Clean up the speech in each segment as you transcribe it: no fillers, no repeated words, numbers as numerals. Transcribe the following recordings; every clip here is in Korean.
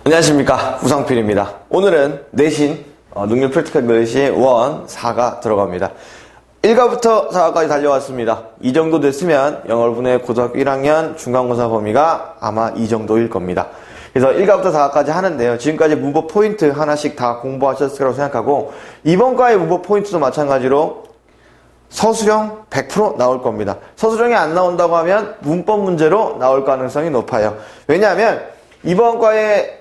안녕하십니까, 우상필입니다. 오늘은 내신 능률 프랙티컬 잉글리시 1, 4가 들어갑니다. 1과부터 4과까지 달려왔습니다. 이 정도 됐으면 여러분의 고등학교 1학년 중간고사 범위가 아마 이 정도일 겁니다. 그래서 1과부터 4과까지 하는데요. 지금까지 문법 포인트 하나씩 다 공부하셨을 거라고 생각하고, 이번 과의 문법 포인트도 마찬가지로 서술형 100% 나올 겁니다. 서술형이 안 나온다고 하면 문법 문제로 나올 가능성이 높아요. 왜냐하면 이번 과의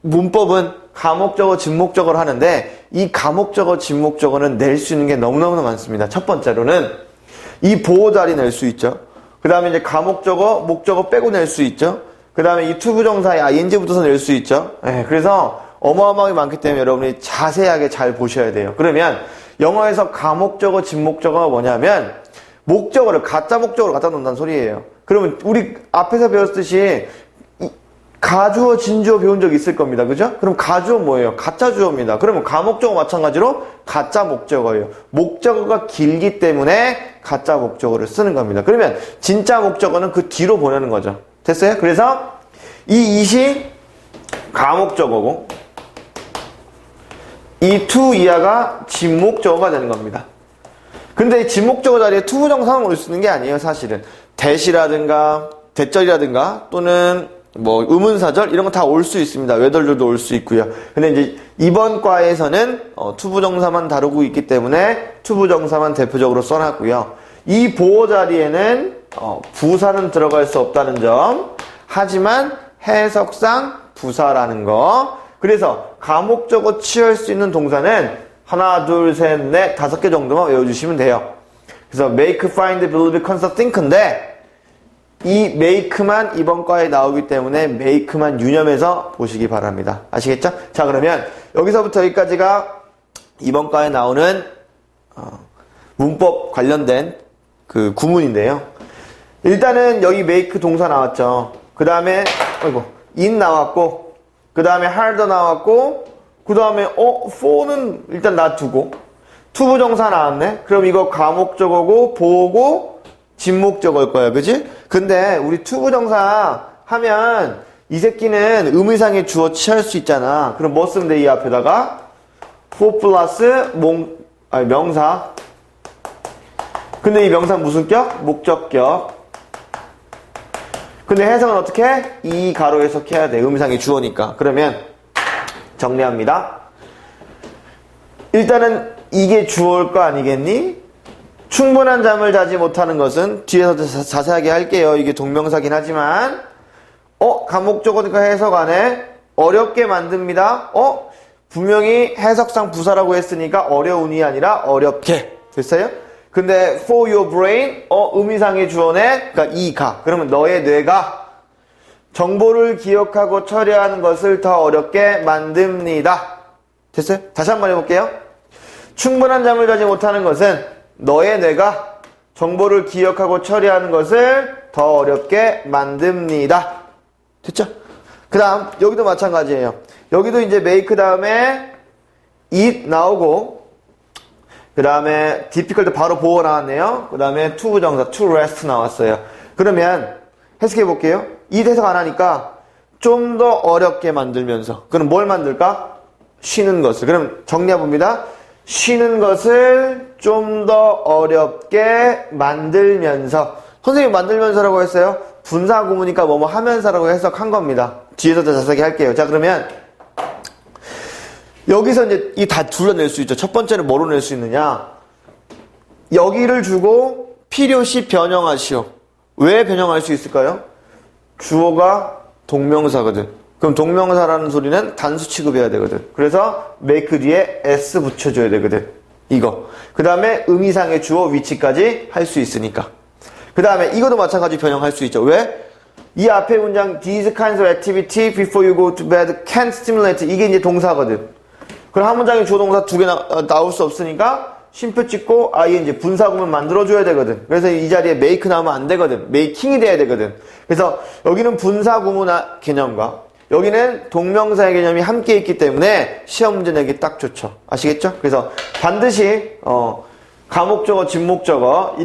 문법은 가목적어, 진목적어를 하는데, 이 가목적어, 진목적어는 낼 수 있는 게 너무너무 많습니다. 첫 번째로는 이 보호자리 낼 수 있죠. 그 다음에 이제 가목적어, 목적어 빼고 낼 수 있죠. 그 다음에 이 투부정사의 ing 붙어서 낼 수 있죠. 그래서 어마어마하게 많기 때문에 여러분이 자세하게 잘 보셔야 돼요. 그러면 영어에서 가목적어, 진목적어가 뭐냐면 목적어를 가짜 목적어로 갖다 놓는다는 소리예요. 그러면 우리 앞에서 배웠듯이 가주어, 진주어 배운 적 있을 겁니다. 그죠? 그럼 가주어 뭐예요? 가짜 주어입니다. 그러면 가목적어 마찬가지로 가짜 목적어예요. 목적어가 길기 때문에 가짜 목적어를 쓰는 겁니다. 그러면 진짜 목적어는 그 뒤로 보내는 거죠. 됐어요? 그래서 이 it이 가목적어고 이 to 이하가 진목적어가 되는 겁니다. 근데 이 진목적어 자리에 투부정사만 올 수 있는 게 아니에요. 사실은 대시라든가 대절이라든가 또는 뭐 의문사절 이런 거 다 올 수 있습니다. 외덜들도 올 수 있고요. 근데 이제 이번 과에서는 투부정사만 다루고 있기 때문에 투부정사만 대표적으로 써놨고요. 이 보호 자리에는 부사는 들어갈 수 없다는 점, 하지만 해석상 부사라는 거. 그래서 가목적어 취할 수 있는 동사는 하나, 둘, 셋, 넷, 5개 정도만 외워주시면 돼요. 그래서 make, find, believe, consider, think인데 이 make만 이번 과에 나오기 때문에 make만 유념해서 보시기 바랍니다. 아시겠죠? 자, 그러면 여기서부터 여기까지가 이번 과에 나오는 문법 관련된 그 구문인데요. 일단은 여기 make 동사 나왔죠. 그 다음에 in 나왔고, 그 다음에 harder 나왔고, 그 다음에 for는 일단 놔두고, 투부정사 나왔네. 그럼 이거 가목적어고 보호고 진목적어일 거야, 그지? 근데 우리 투부정사 하면 이 새끼는 의미상의 주어 취할 수 있잖아. 그럼 뭐 쓰면 돼? 이 앞에다가 for 플러스 명사. 근데 이 명사 무슨 격? 목적격. 근데 해석은 어떻게 해? 이 가로 해석해야 돼. 의미상의 주어니까. 그러면 정리합니다. 일단은 이게 주어일 거 아니겠니? 충분한 잠을 자지 못하는 것은 뒤에서 자세하게 할게요. 이게 동명사긴 하지만 가목적어니까 해석 안 해. 어렵게 만듭니다. 분명히 해석상 부사라고 했으니까 어려운이 아니라 어렵게. 됐어요? 근데 for your brain 의미상의 주어네. 그러니까 이가. 그러면 너의 뇌가 정보를 기억하고 처리하는 것을 더 어렵게 만듭니다. 됐어요? 다시 한번 해볼게요. 충분한 잠을 자지 못하는 것은 너의 뇌가 정보를 기억하고 처리하는 것을 더 어렵게 만듭니다. 됐죠? 그 다음 여기도 마찬가지예요. 여기도 이제 make 다음에 it 나오고, 그 다음에 difficult 바로 보호 나왔네요. 그 다음에 투부정사 to rest 나왔어요. 그러면 해석해 볼게요. it 해석 안 하니까 좀 더 어렵게 만들면서, 그럼 뭘 만들까? 쉬는 것을. 그럼 정리해 봅니다. 쉬는 것을 좀 더 어렵게 만들면서. 선생님이 만들면서라고 했어요. 분사 구문이니까 뭐뭐 하면서라고 해석한 겁니다. 뒤에서 더 자세하게 할게요. 자, 그러면 여기서 이제 이 다 둘러낼 수 있죠. 첫 번째는 뭐로 낼 수 있느냐? 여기를 주고 필요시 변형하시오. 왜 변형할 수 있을까요? 주어가 동명사거든. 그럼 동명사라는 소리는 단수 취급해야 되거든. 그래서 make 뒤에 s 붙여줘야 되거든. 이거. 그 다음에 의미상의 주어 위치까지 할 수 있으니까. 그 다음에 이것도 마찬가지 변형할 수 있죠. 왜? 이 앞에 문장 these kinds of activity before you go to bed can stimulate. 이게 이제 동사거든. 그럼 한 문장에 주어 동사 2개 나올 수 없으니까 쉼표 찍고 ing 분사구문 만들어줘야 되거든. 그래서 이 자리에 make 나오면 안 되거든. making이 돼야 되거든. 그래서 여기는 분사구문 개념과 여기는 동명사의 개념이 함께 있기 때문에 시험 문제 내기 딱 좋죠. 아시겠죠? 그래서 반드시 가목적어, 진목적어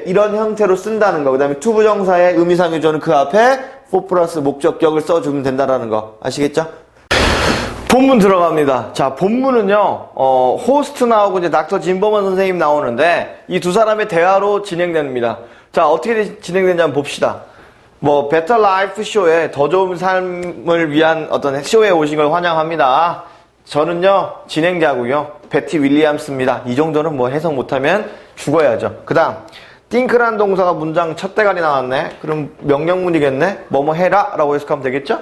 이런 형태로 쓴다는 거. 그 다음에 투부정사의 의미상의 주어는 그 앞에 for 플러스 목적격을 써주면 된다라는 거. 아시겠죠? 본문 들어갑니다. 자, 본문은요, 호스트 나오고 이제 닥터 진범원 선생님 나오는데, 이 두 사람의 대화로 진행됩니다. 자, 어떻게 진행되는지 한번 봅시다. 뭐, 베터 라이프 쇼에 더 좋은 삶을 위한 어떤 쇼에 오신 걸 환영합니다. 저는요, 진행자고요. 베티 윌리엄스입니다. 이 정도는 뭐 해석 못하면 죽어야죠. 그 다음, think란 동사가 문장 첫 대가리 나왔네. 그럼 명령문이겠네. 뭐뭐 해라 라고 해석하면 되겠죠?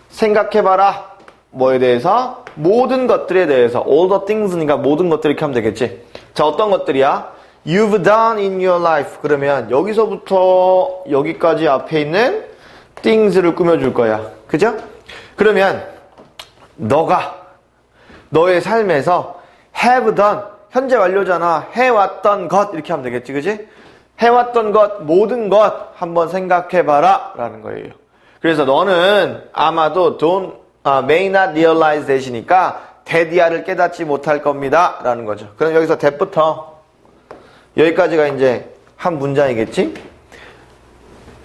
생각해봐라. 뭐에 대해서? 모든 것들에 대해서. all the things니까 모든 것들 이렇게 하면 되겠지. 자, 어떤 것들이야? You've done in your life. 그러면 여기서부터 여기까지 앞에 있는 things를 꾸며줄 거야. 그죠? 그러면 너가 너의 삶에서 have done, 현재 완료잖아. 해왔던 것 이렇게 하면 되겠지. 그지? 해왔던 것, 모든 것 한번 생각해봐라 라는 거예요. 그래서 너는 아마도 may not realize that이니까 that이야를 깨닫지 못할 겁니다 라는 거죠. 그럼 여기서 that부터 여기까지가 이제 한 문장이겠지?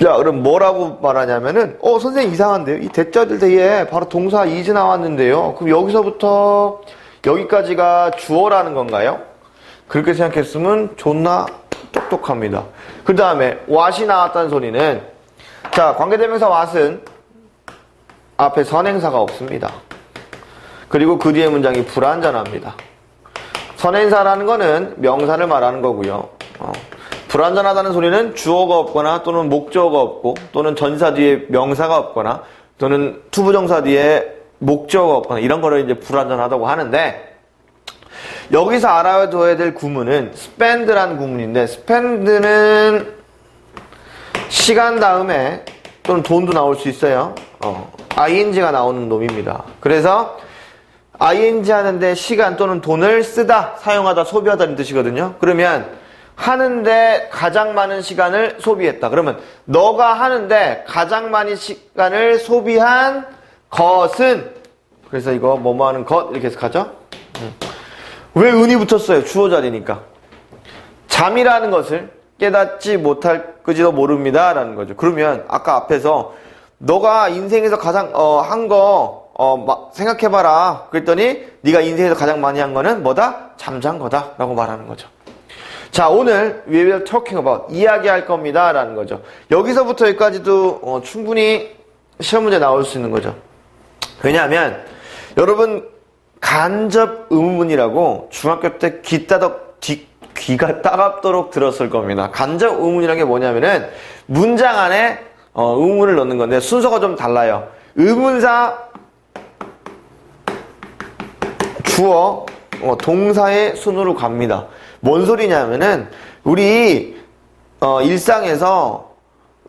자, 그럼 뭐라고 말하냐면은 선생님 이상한데요? 이 that자들 뒤에 바로 동사 is 나왔는데요. 그럼 여기서부터 여기까지가 주어라는 건가요? 그렇게 생각했으면 존나 똑똑합니다. 그 다음에 what이 나왔다는 소리는, 자, 관계대명사 what은 앞에 선행사가 없습니다. 그리고 그 뒤에 문장이 불완전합니다. 선행사라는 거는 명사를 말하는 거고요. 불완전하다는 소리는 주어가 없거나 또는 목적어가 없고 또는 전사 뒤에 명사가 없거나 또는 투부정사 뒤에 목적어가 없거나 이런 거를 이제 불완전하다고 하는데, 여기서 알아둬야 될 구문은 spend라는 구문인데, spend는 시간 다음에 또는 돈도 나올 수 있어요. ing가 나오는 놈입니다. 그래서 ing 하는데 시간 또는 돈을 쓰다, 사용하다, 소비하다는 뜻이거든요. 그러면 하는데 가장 많은 시간을 소비했다. 그러면 너가 하는데 가장 많은 시간을 소비한 것은, 그래서 이거 뭐뭐 하는 것 이렇게 해석하죠. 왜 은이 붙었어요? 주어 자리니까. 잠이라는 것을 깨닫지 못할 그지도 모릅니다 라는 거죠. 그러면 아까 앞에서 너가 인생에서 가장 한 거 생각해봐라 그랬더니 네가 인생에서 가장 많이 한 거는 뭐다? 잠잔 거다 라고 말하는 거죠. 자, 오늘 we will talking about, 이야기할 겁니다 라는 거죠. 여기서부터 여기까지도 충분히 시험 문제 나올 수 있는 거죠. 왜냐하면 여러분 간접 의문문이라고 중학교 때 귀가 따갑도록 들었을 겁니다. 간접 의문이라는 게 뭐냐면은 문장 안에 의문을 넣는 건데 순서가 좀 달라요. 의문사, 주어, 동사의 순으로 갑니다. 뭔 소리냐면은 우리 일상에서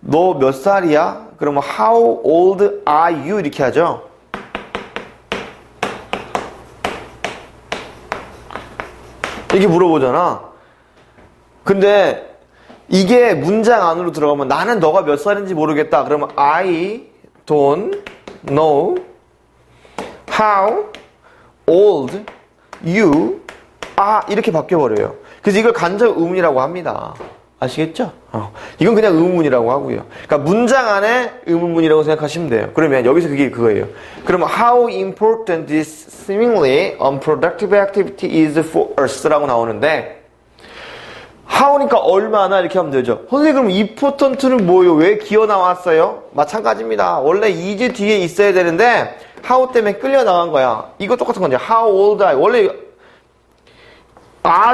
너 몇 살이야? 그러면 how old are you? 이렇게 하죠. 이렇게 물어보잖아. 근데 이게 문장 안으로 들어가면 나는 너가 몇 살인지 모르겠다. 그러면 I don't know how old you are 이렇게 바뀌어버려요. 그래서 이걸 간접 의문이라고 합니다. 아시겠죠? 이건 그냥 의문이라고 하고요. 그러니까 문장 안에 의문문이라고 생각하시면 돼요. 그러면 여기서 그게 그거예요. 그러면 how important this seemingly unproductive activity is for us 라고 나오는데, how니까 얼마나 이렇게 하면 되죠. 선생님 그럼 important는 뭐예요? 왜 기어 나왔어요? 마찬가지입니다. 원래 is 뒤에 있어야 되는데 how 때문에 끌려 나간 거야. 이거 똑같은 건데 how old are you? 원래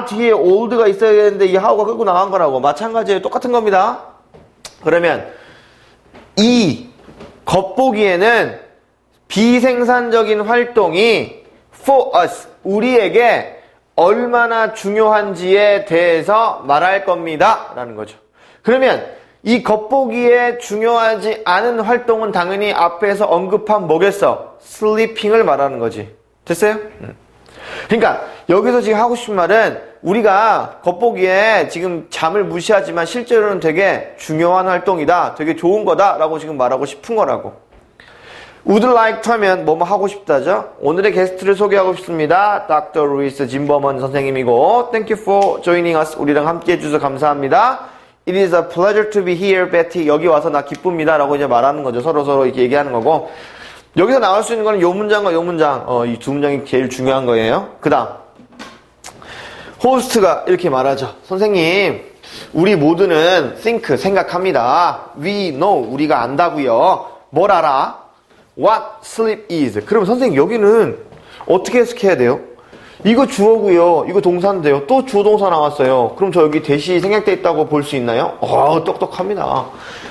뒤에 old가 있어야 되는데 이 how가 끌고 나간 거라고. 마찬가지예요. 똑같은 겁니다. 그러면 이 겉보기에는 비생산적인 활동이 for us, 우리에게 얼마나 중요한지에 대해서 말할 겁니다 라는 거죠. 그러면 이 겉보기에 중요하지 않은 활동은 당연히 앞에서 언급한 뭐겠어? 슬리핑을 말하는 거지. 됐어요? 그러니까 여기서 지금 하고 싶은 말은 우리가 겉보기에 지금 잠을 무시하지만 실제로는 되게 중요한 활동이다, 되게 좋은 거다 라고 지금 말하고 싶은 거라고. would like to 하면 뭐뭐 하고 싶다죠. 오늘의 게스트를 소개하고 싶습니다. Dr. 루이스 진범원 선생님이고, Thank you for joining us. 우리랑 함께 해주셔서 감사합니다. It is a pleasure to be here, Betty. 여기 와서 나 기쁩니다 라고 이제 말하는 거죠. 서로 이렇게 얘기하는 거고, 여기서 나올 수 있는 거는 요 문장과 요 문장, 이 두 문장이 제일 중요한 거예요. 그 다음, 호스트가 이렇게 말하죠. 선생님, 우리 모두는 think, 생각합니다. We know, 우리가 안다고요. 뭘 알아? What sleep is. 그럼 선생님, 여기는 어떻게 해석해야 돼요? 이거 주어고요. 이거 동사인데요. 또 주어 동사 나왔어요. 그럼 저 여기 대시 생략돼 있다고 볼 수 있나요? 똑똑합니다.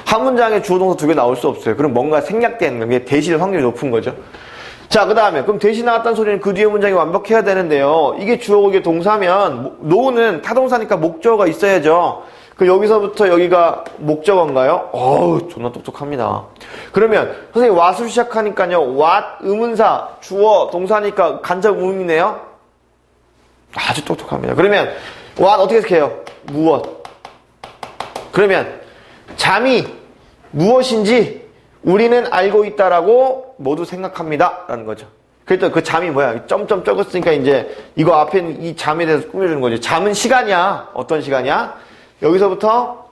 한 문장에 주어 동사 두 개 나올 수 없어요. 그럼 뭔가 생략된 게 대시일 확률이 높은 거죠. 자, 그 다음에 그럼 대시 나왔다는 소리는 그 뒤에 문장이 완벽해야 되는데요. 이게 주어고 이게 동사면 no는 타동사니까 목적어가 있어야죠. 그럼 여기서부터 여기가 목적어인가요? 존나 똑똑합니다. 그러면 선생님 what으로 시작하니까요. what 의문사 주어 동사니까 간접 의문이네요. 아주 똑똑합니다. 그러면 what 어떻게 해석해요? 무엇. 그러면 잠이 무엇인지 우리는 알고 있다라고 모두 생각합니다 라는 거죠. 그랬더니 그 잠이 뭐야? 점점 적었으니까 이제 이거 앞에 있는 이 잠에 대해서 꾸며주는 거죠. 잠은 시간이야. 어떤 시간이야? 여기서부터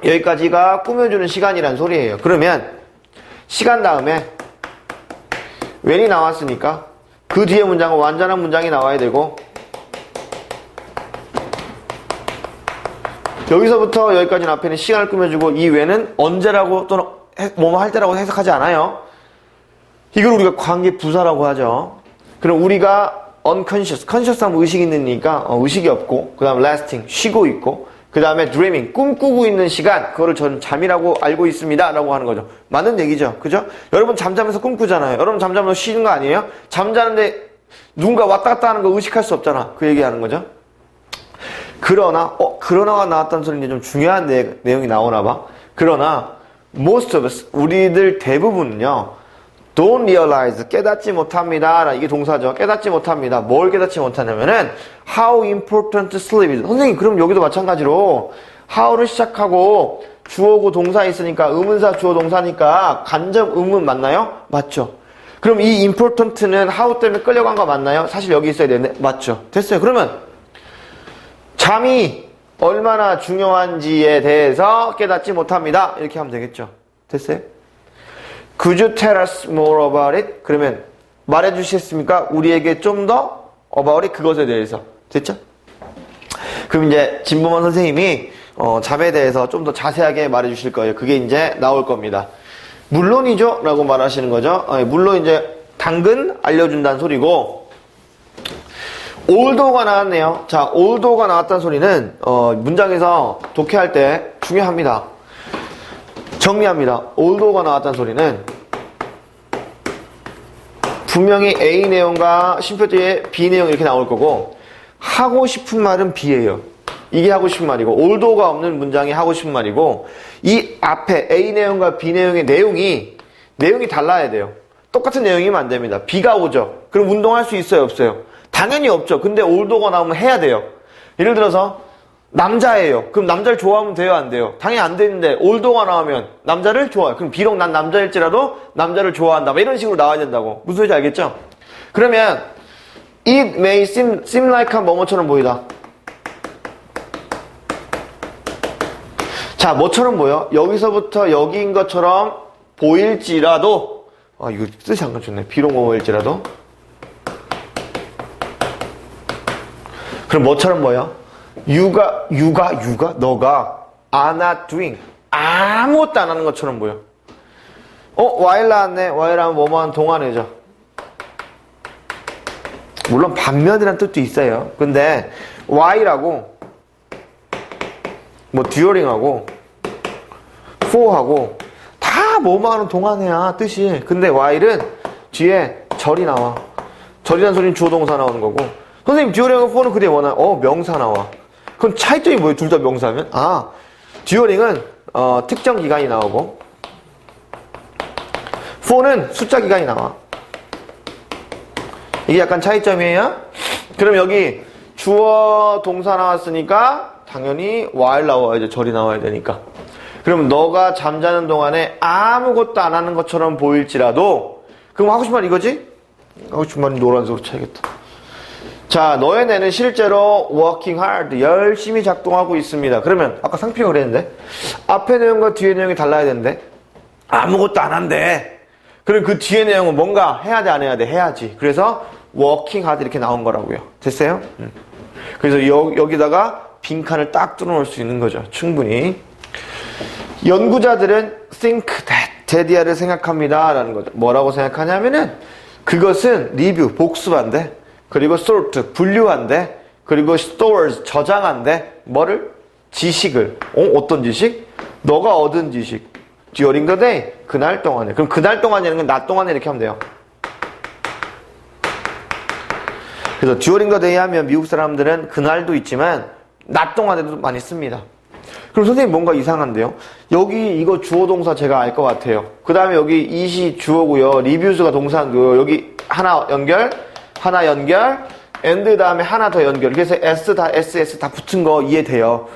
여기까지가 꾸며주는 시간이란 소리예요. 그러면 시간 다음에 when이 나왔으니까 그 뒤에 문장은 완전한 문장이 나와야 되고 여기서부터 여기까지는 앞에는 시간을 꾸며주고 이 when은 언제라고 또는 뭐뭐 할 때라고 해석하지 않아요. 이걸 우리가 관계 부사라고 하죠. 그럼 우리가 unconscious, conscious 하면 의식이 있으니까 의식이 없고 그 다음 lasting, 쉬고 있고 그 다음에 dreaming, 꿈꾸고 있는 시간 그거를 저는 잠이라고 알고 있습니다 라고 하는 거죠. 맞는 얘기죠. 그죠? 여러분 잠자면서 꿈꾸잖아요. 여러분 잠자면서 쉬는 거 아니에요? 잠자는데 누군가 왔다 갔다 하는 거 의식할 수 없잖아. 그 얘기하는 거죠. 그러나가 나왔다는 소리는 좀 중요한 내용이 나오나 봐. 그러나 most of us, 우리들 대부분은요 don't realize, 깨닫지 못합니다. 이게 동사죠. 깨닫지 못합니다. 뭘 깨닫지 못하냐면은 how important sleep is. 선생님 그럼 여기도 마찬가지로 how를 시작하고 주어고 동사 있으니까 의문사 주어 동사니까 간접 의문 맞나요? 맞죠. 그럼 이 important는 how 때문에 끌려간 거 맞나요? 사실 여기 있어야 되는데 맞죠. 됐어요. 그러면 잠이 얼마나 중요한지에 대해서 깨닫지 못합니다. 이렇게 하면 되겠죠. 됐어요? Could you tell us more about it? 그러면 말해주시겠습니까? 우리에게 좀 더 about it, 그것에 대해서. 됐죠? 그럼 이제 진보만 선생님이 잠에 대해서 좀 더 자세하게 말해주실 거예요. 그게 이제 나올 겁니다. 물론이죠? 라고 말하시는 거죠. 물론 이제 당근 알려준다는 소리고 althouggh가 나왔네요. 자, althogh가 나왔다는 소리는 문장에서 독해할 때 중요합니다. 정리합니다. althogh가 나왔다는 소리는 분명히 A 내용과 쉼표 뒤에 B 내용 이렇게 나올 거고 하고 싶은 말은 B예요. 이게 하고 싶은 말이고 althogh가 없는 문장이 하고 싶은 말이고 이 앞에 A 내용과 B 내용의 내용이 달라야 돼요. 똑같은 내용이면 안 됩니다. B가 오죠. 그럼 운동할 수 있어요? 없어요? 당연히 없죠. 근데 althogh가 나오면 해야 돼요. 예를 들어서 남자예요. 그럼 남자를 좋아하면 돼요? 안 돼요? 당연히 안 되는데 althogh가 나오면 남자를 좋아해요. 그럼 비록 난 남자일지라도 남자를 좋아한다. 이런 식으로 나와야 된다고. 무슨 소리인지 알겠죠? 그러면 it may seem like 한 뭐뭐처럼 보이다. 자, 뭐처럼 보여? 여기서부터 여기인 것처럼 보일지라도 이거 뜻이 안 갖췄네. 비록 뭐일지라도 그럼 뭐처럼 보여? 너가 are not doing 아무것도 안 하는 것처럼 보여. while 나왔네. while 하면 뭐뭐한 동안이죠. 물론 반면이라는 뜻도 있어요. 근데 while하고 뭐 during하고 for하고 다 뭐뭐 하는 동안이야 뜻이. 근데 while은 뒤에 절이 나와. 절이라는 소리는 주어 동사 나오는 거고 선생님 during하고 for는 그 뒤에 뭐 나와? 명사 나와. 그럼 차이점이 뭐예요? 둘 다 명사면? during은 특정 기간이 나오고 for는 숫자 기간이 나와. 이게 약간 차이점이에요. 그럼 여기 주어 동사 나왔으니까 당연히 while 나와야죠. 절이 나와야 되니까. 그럼 너가 잠자는 동안에 아무것도 안 하는 것처럼 보일지라도 그럼 하고 싶은 말 이거지? 하고 싶은 말이 노란색으로 쳐야겠다. 자, 너의 뇌는 실제로 working hard, 열심히 작동하고 있습니다. 그러면 아까 상표가 그랬는데 앞에 내용과 뒤에 내용이 달라야 되는데 아무것도 안 한대. 그리고 그 뒤에 내용은 뭔가 해야 돼, 안 해야 돼? 해야지. 그래서 working hard 이렇게 나온 거라고요. 됐어요? 그래서 여기다가 빈칸을 딱 뚫어놓을 수 있는 거죠. 충분히. 연구자들은 think that, 제디아를 생각합니다. 라는 거죠. 뭐라고 생각하냐면은 그것은 리뷰, 복습한데, 그리고 sort, 분류한데, 그리고 stores, 저장한데, 뭐를? 지식을. 어떤 지식? 너가 얻은 지식. during the day, 그날 동안에. 그럼 그날 동안이라는 건 낮 동안에 이렇게 하면 돼요. 그래서 during the day 하면 미국 사람들은 그날도 있지만 낮 동안에도 많이 씁니다. 그럼 선생님 뭔가 이상한데요? 여기 이거 주어 동사 제가 알 것 같아요. 그 다음에 여기 it이 주어고요. reviews가 동사고요. 여기 하나 연결, and 다음에 하나 더 연결. 그래서 s 다 붙은 거 이해돼요.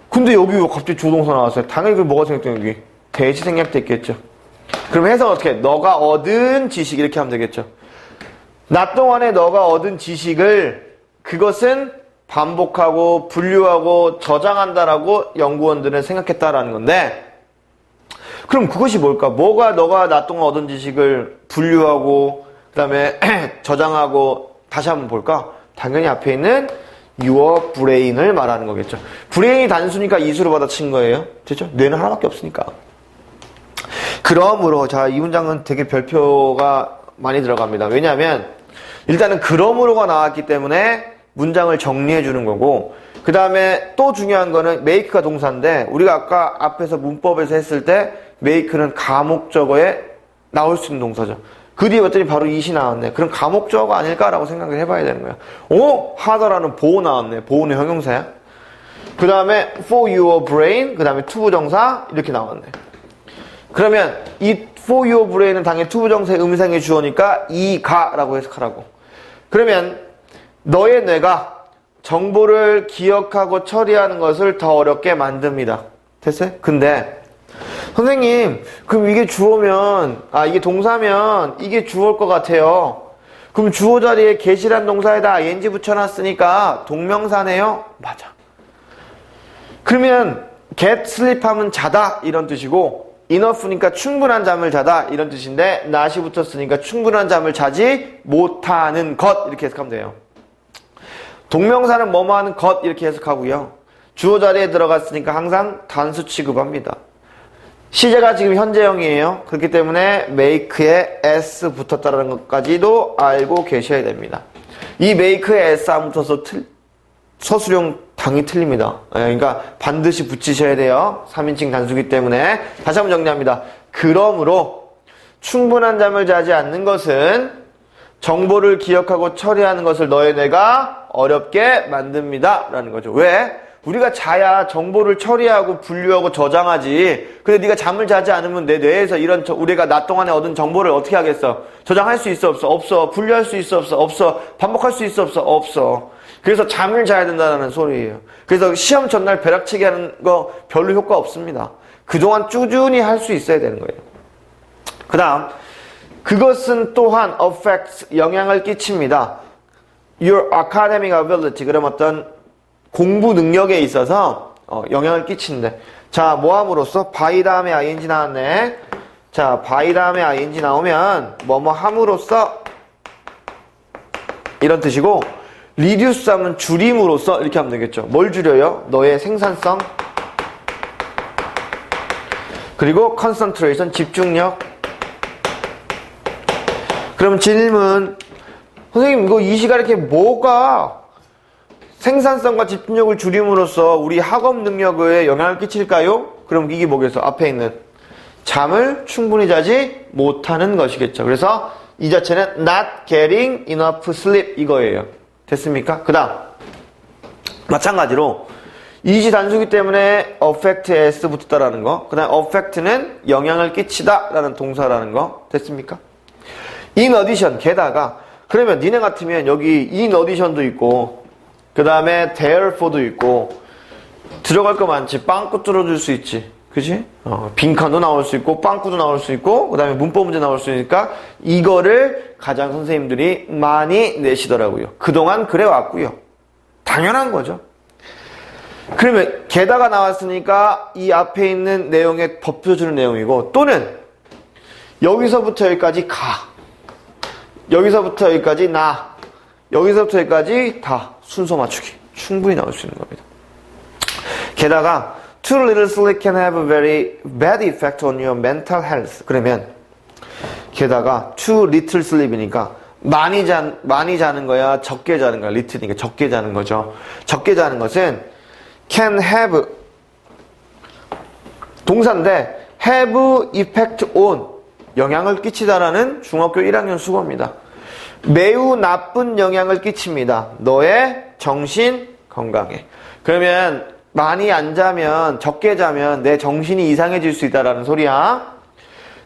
근데 여기 왜 갑자기 주어 동사 나왔어요? 당연히 그 뭐가 생겼죠 여기? 대시 생략됐겠죠. 그럼 해석 어떻게 해? 너가 얻은 지식 이렇게 하면 되겠죠. 낮 동안에 너가 얻은 지식을 그것은 반복하고 분류하고 저장한다라고 연구원들은 생각했다라는 건데 그럼 그것이 뭘까? 뭐가 너가 낮 동안 얻은 지식을 분류하고 그 다음에 저장하고 다시 한번 볼까? 당연히 앞에 있는 your brain을 말하는 거겠죠. 브레인이 단수니까 이수로 받아친 거예요. 됐죠? 뇌는 하나밖에 없으니까. 그러므로 자, 이 문장은 되게 별표가 많이 들어갑니다. 왜냐하면 일단은 그러므로가 나왔기 때문에 문장을 정리해 주는 거고 그 다음에 또 중요한 거는 make가 동사인데 우리가 아까 앞에서 문법에서 했을 때 make는 가목적어에 나올 수 있는 동사죠. 그 뒤에 봤더니 바로 it이 나왔네. 그럼 가목적어 아닐까라고 생각을 해봐야 되는 거야. 하더라는 보호 나왔네. 보호는 형용사야. 그 다음에 for your brain 그 다음에 투부정사 이렇게 나왔네. 그러면 이 for your brain은 당연히 투부정사의 음성의 주어니까 이가라고 해석하라고. 그러면 너의 뇌가 정보를 기억하고 처리하는 것을 더 어렵게 만듭니다. 됐어요? 근데 선생님 그럼 이게 주어면 이게 동사면 이게 주어일 것 같아요. 그럼 주어 자리에 get이란 동사에다 ing 붙여놨으니까 동명사네요? 맞아. 그러면 get sleep 하면 자다 이런 뜻이고 enough니까 충분한 잠을 자다 이런 뜻인데 not이 붙었으니까 충분한 잠을 자지 못하는 것 이렇게 해석하면 돼요. 동명사는 뭐뭐 하는 것 이렇게 해석하고요. 주어 자리에 들어갔으니까 항상 단수 취급합니다. 시제가 지금 현재형이에요. 그렇기 때문에 make에 s 붙었다는 것까지도 알고 계셔야 됩니다. 이 make에 s 안 붙어서 서술형 당이 틀립니다. 그러니까 반드시 붙이셔야 돼요. 3인칭 단수기 때문에. 다시 한번 정리합니다. 그러므로 충분한 잠을 자지 않는 것은 정보를 기억하고 처리하는 것을 너의 뇌가 어렵게 만듭니다. 라는 거죠. 왜? 우리가 자야 정보를 처리하고 분류하고 저장하지. 근데 네가 잠을 자지 않으면 내 뇌에서 이런 우리가 낮 동안에 얻은 정보를 어떻게 하겠어? 저장할 수 있어? 없어? 없어. 분류할 수 있어? 없어? 없어. 반복할 수 있어? 없어? 없어. 그래서 잠을 자야 된다는 소리예요. 그래서 시험 전날 벼락치기 하는 거 별로 효과 없습니다. 그동안 꾸준히 할 수 있어야 되는 거예요. 그 다음 그것은 또한 affects, 영향을 끼칩니다. Your academic ability, 그럼 어떤 공부 능력에 있어서 영향을 끼친대. 자, 뭐 함으로써? by 다음에 ing 나왔네. 자, by 다음에 ing 나오면 뭐뭐 함으로써 이런 뜻이고 reduce 하면 줄임으로써 이렇게 하면 되겠죠. 뭘 줄여요? 너의 생산성 그리고 concentration, 집중력. 그럼 질문 선생님 이거 이 시간에 이렇게 뭐가 생산성과 집중력을 줄임으로써 우리 학업 능력에 영향을 끼칠까요? 그럼 이게 뭐겠어? 앞에 있는 잠을 충분히 자지 못하는 것이겠죠. 그래서 이 자체는 not getting enough sleep 이거예요. 됐습니까? 그 다음 마찬가지로 이시 단수기 때문에 affect s 붙었다라는 거. 그 다음 affect는 영향을 끼치다 라는 동사라는 거. 됐습니까? in addition 게다가 그러면 니네 같으면 여기 in addition도 있고 그 다음에 therefore도 있고 들어갈 거 많지. 빵꾸 뚫어줄 수 있지. 그치? 빈칸도 나올 수 있고 빵꾸도 나올 수 있고 그 다음에 문법 문제 나올 수 있으니까 이거를 가장 선생님들이 많이 내시더라고요. 그동안 그래 왔고요. 당연한 거죠. 그러면 게다가 나왔으니까 이 앞에 있는 내용에 덮여주는 내용이고 또는 여기서부터 여기까지 가. 여기서부터 여기까지 나. 여기서부터 여기까지 다 순서 맞추기. 충분히 나올 수 있는 겁니다. 게다가 too little sleep can have a very bad effect on your mental health. 그러면 게다가 too little sleep이니까 많이 자는 거야, 적게 자는 거야. little니까 적게 자는 거죠. 적게 자는 것은 can have 동사인데 have effect on 영향을 끼치다라는 중학교 1학년 수고입니다. 매우 나쁜 영향을 끼칩니다. 너의 정신 건강에. 그러면 많이 안 자면, 적게 자면 내 정신이 이상해질 수 있다라는 소리야.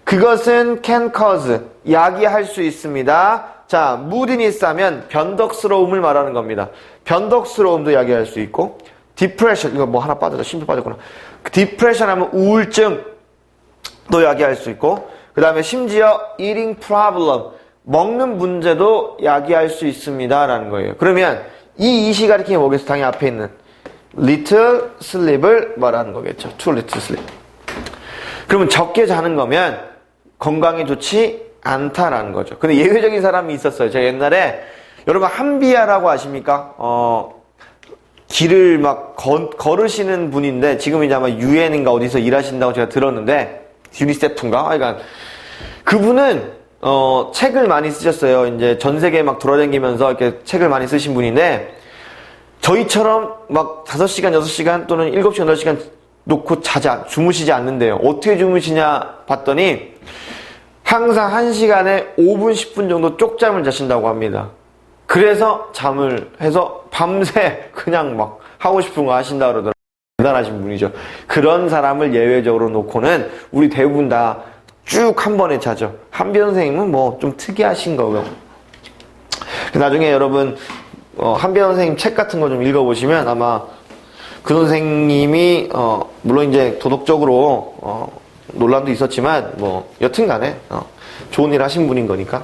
그것은 can cause, 야기할 수 있습니다. 자, moodiness 하면 변덕스러움을 말하는 겁니다. 변덕스러움도 야기할 수 있고, depression, 이거 뭐 하나 빠졌다, 심표 빠졌구나. depression 하면 우울증도 야기할 수 있고, 그 다음에 심지어 eating problem, 먹는 문제도 야기할 수 있습니다. 라는 거예요. 그러면 이 이시 가리킴이 뭐겠어? 당연히 앞에 있는 little sleep을 말하는 거겠죠. too little sleep. 그러면 적게 자는 거면 건강에 좋지 않다라는 거죠. 근데 예외적인 사람이 있었어요. 제가 옛날에 여러분 한비아라고 아십니까? 길을 막 걸으시는 분인데 지금 이제 아마 유엔인가 어디서 일하신다고 제가 들었는데 유니세프인가? 그러니까 그분은 책을 많이 쓰셨어요. 이제 전 세계에 막 돌아다니면서 이렇게 책을 많이 쓰신 분인데 저희처럼 막 5시간, 6시간 또는 7시간, 8시간 놓고 주무시지 않는데요. 어떻게 주무시냐 봤더니 항상 1시간에 5분, 10분 정도 쪽잠을 자신다고 합니다. 그래서 잠을 해서 밤새 그냥 막 하고 싶은 거 하신다 그러더라고요. 대단하신 분이죠. 그런 사람을 예외적으로 놓고는 우리 대부분 다 쭉 한 번에 자죠. 한비 선생님은 뭐 좀 특이하신 거고요. 나중에 여러분 한비 선생님 책 같은 거 좀 읽어보시면 아마 그 선생님이 물론 이제 도덕적으로 논란도 있었지만 뭐 여튼간에 좋은 일 하신 분인 거니까.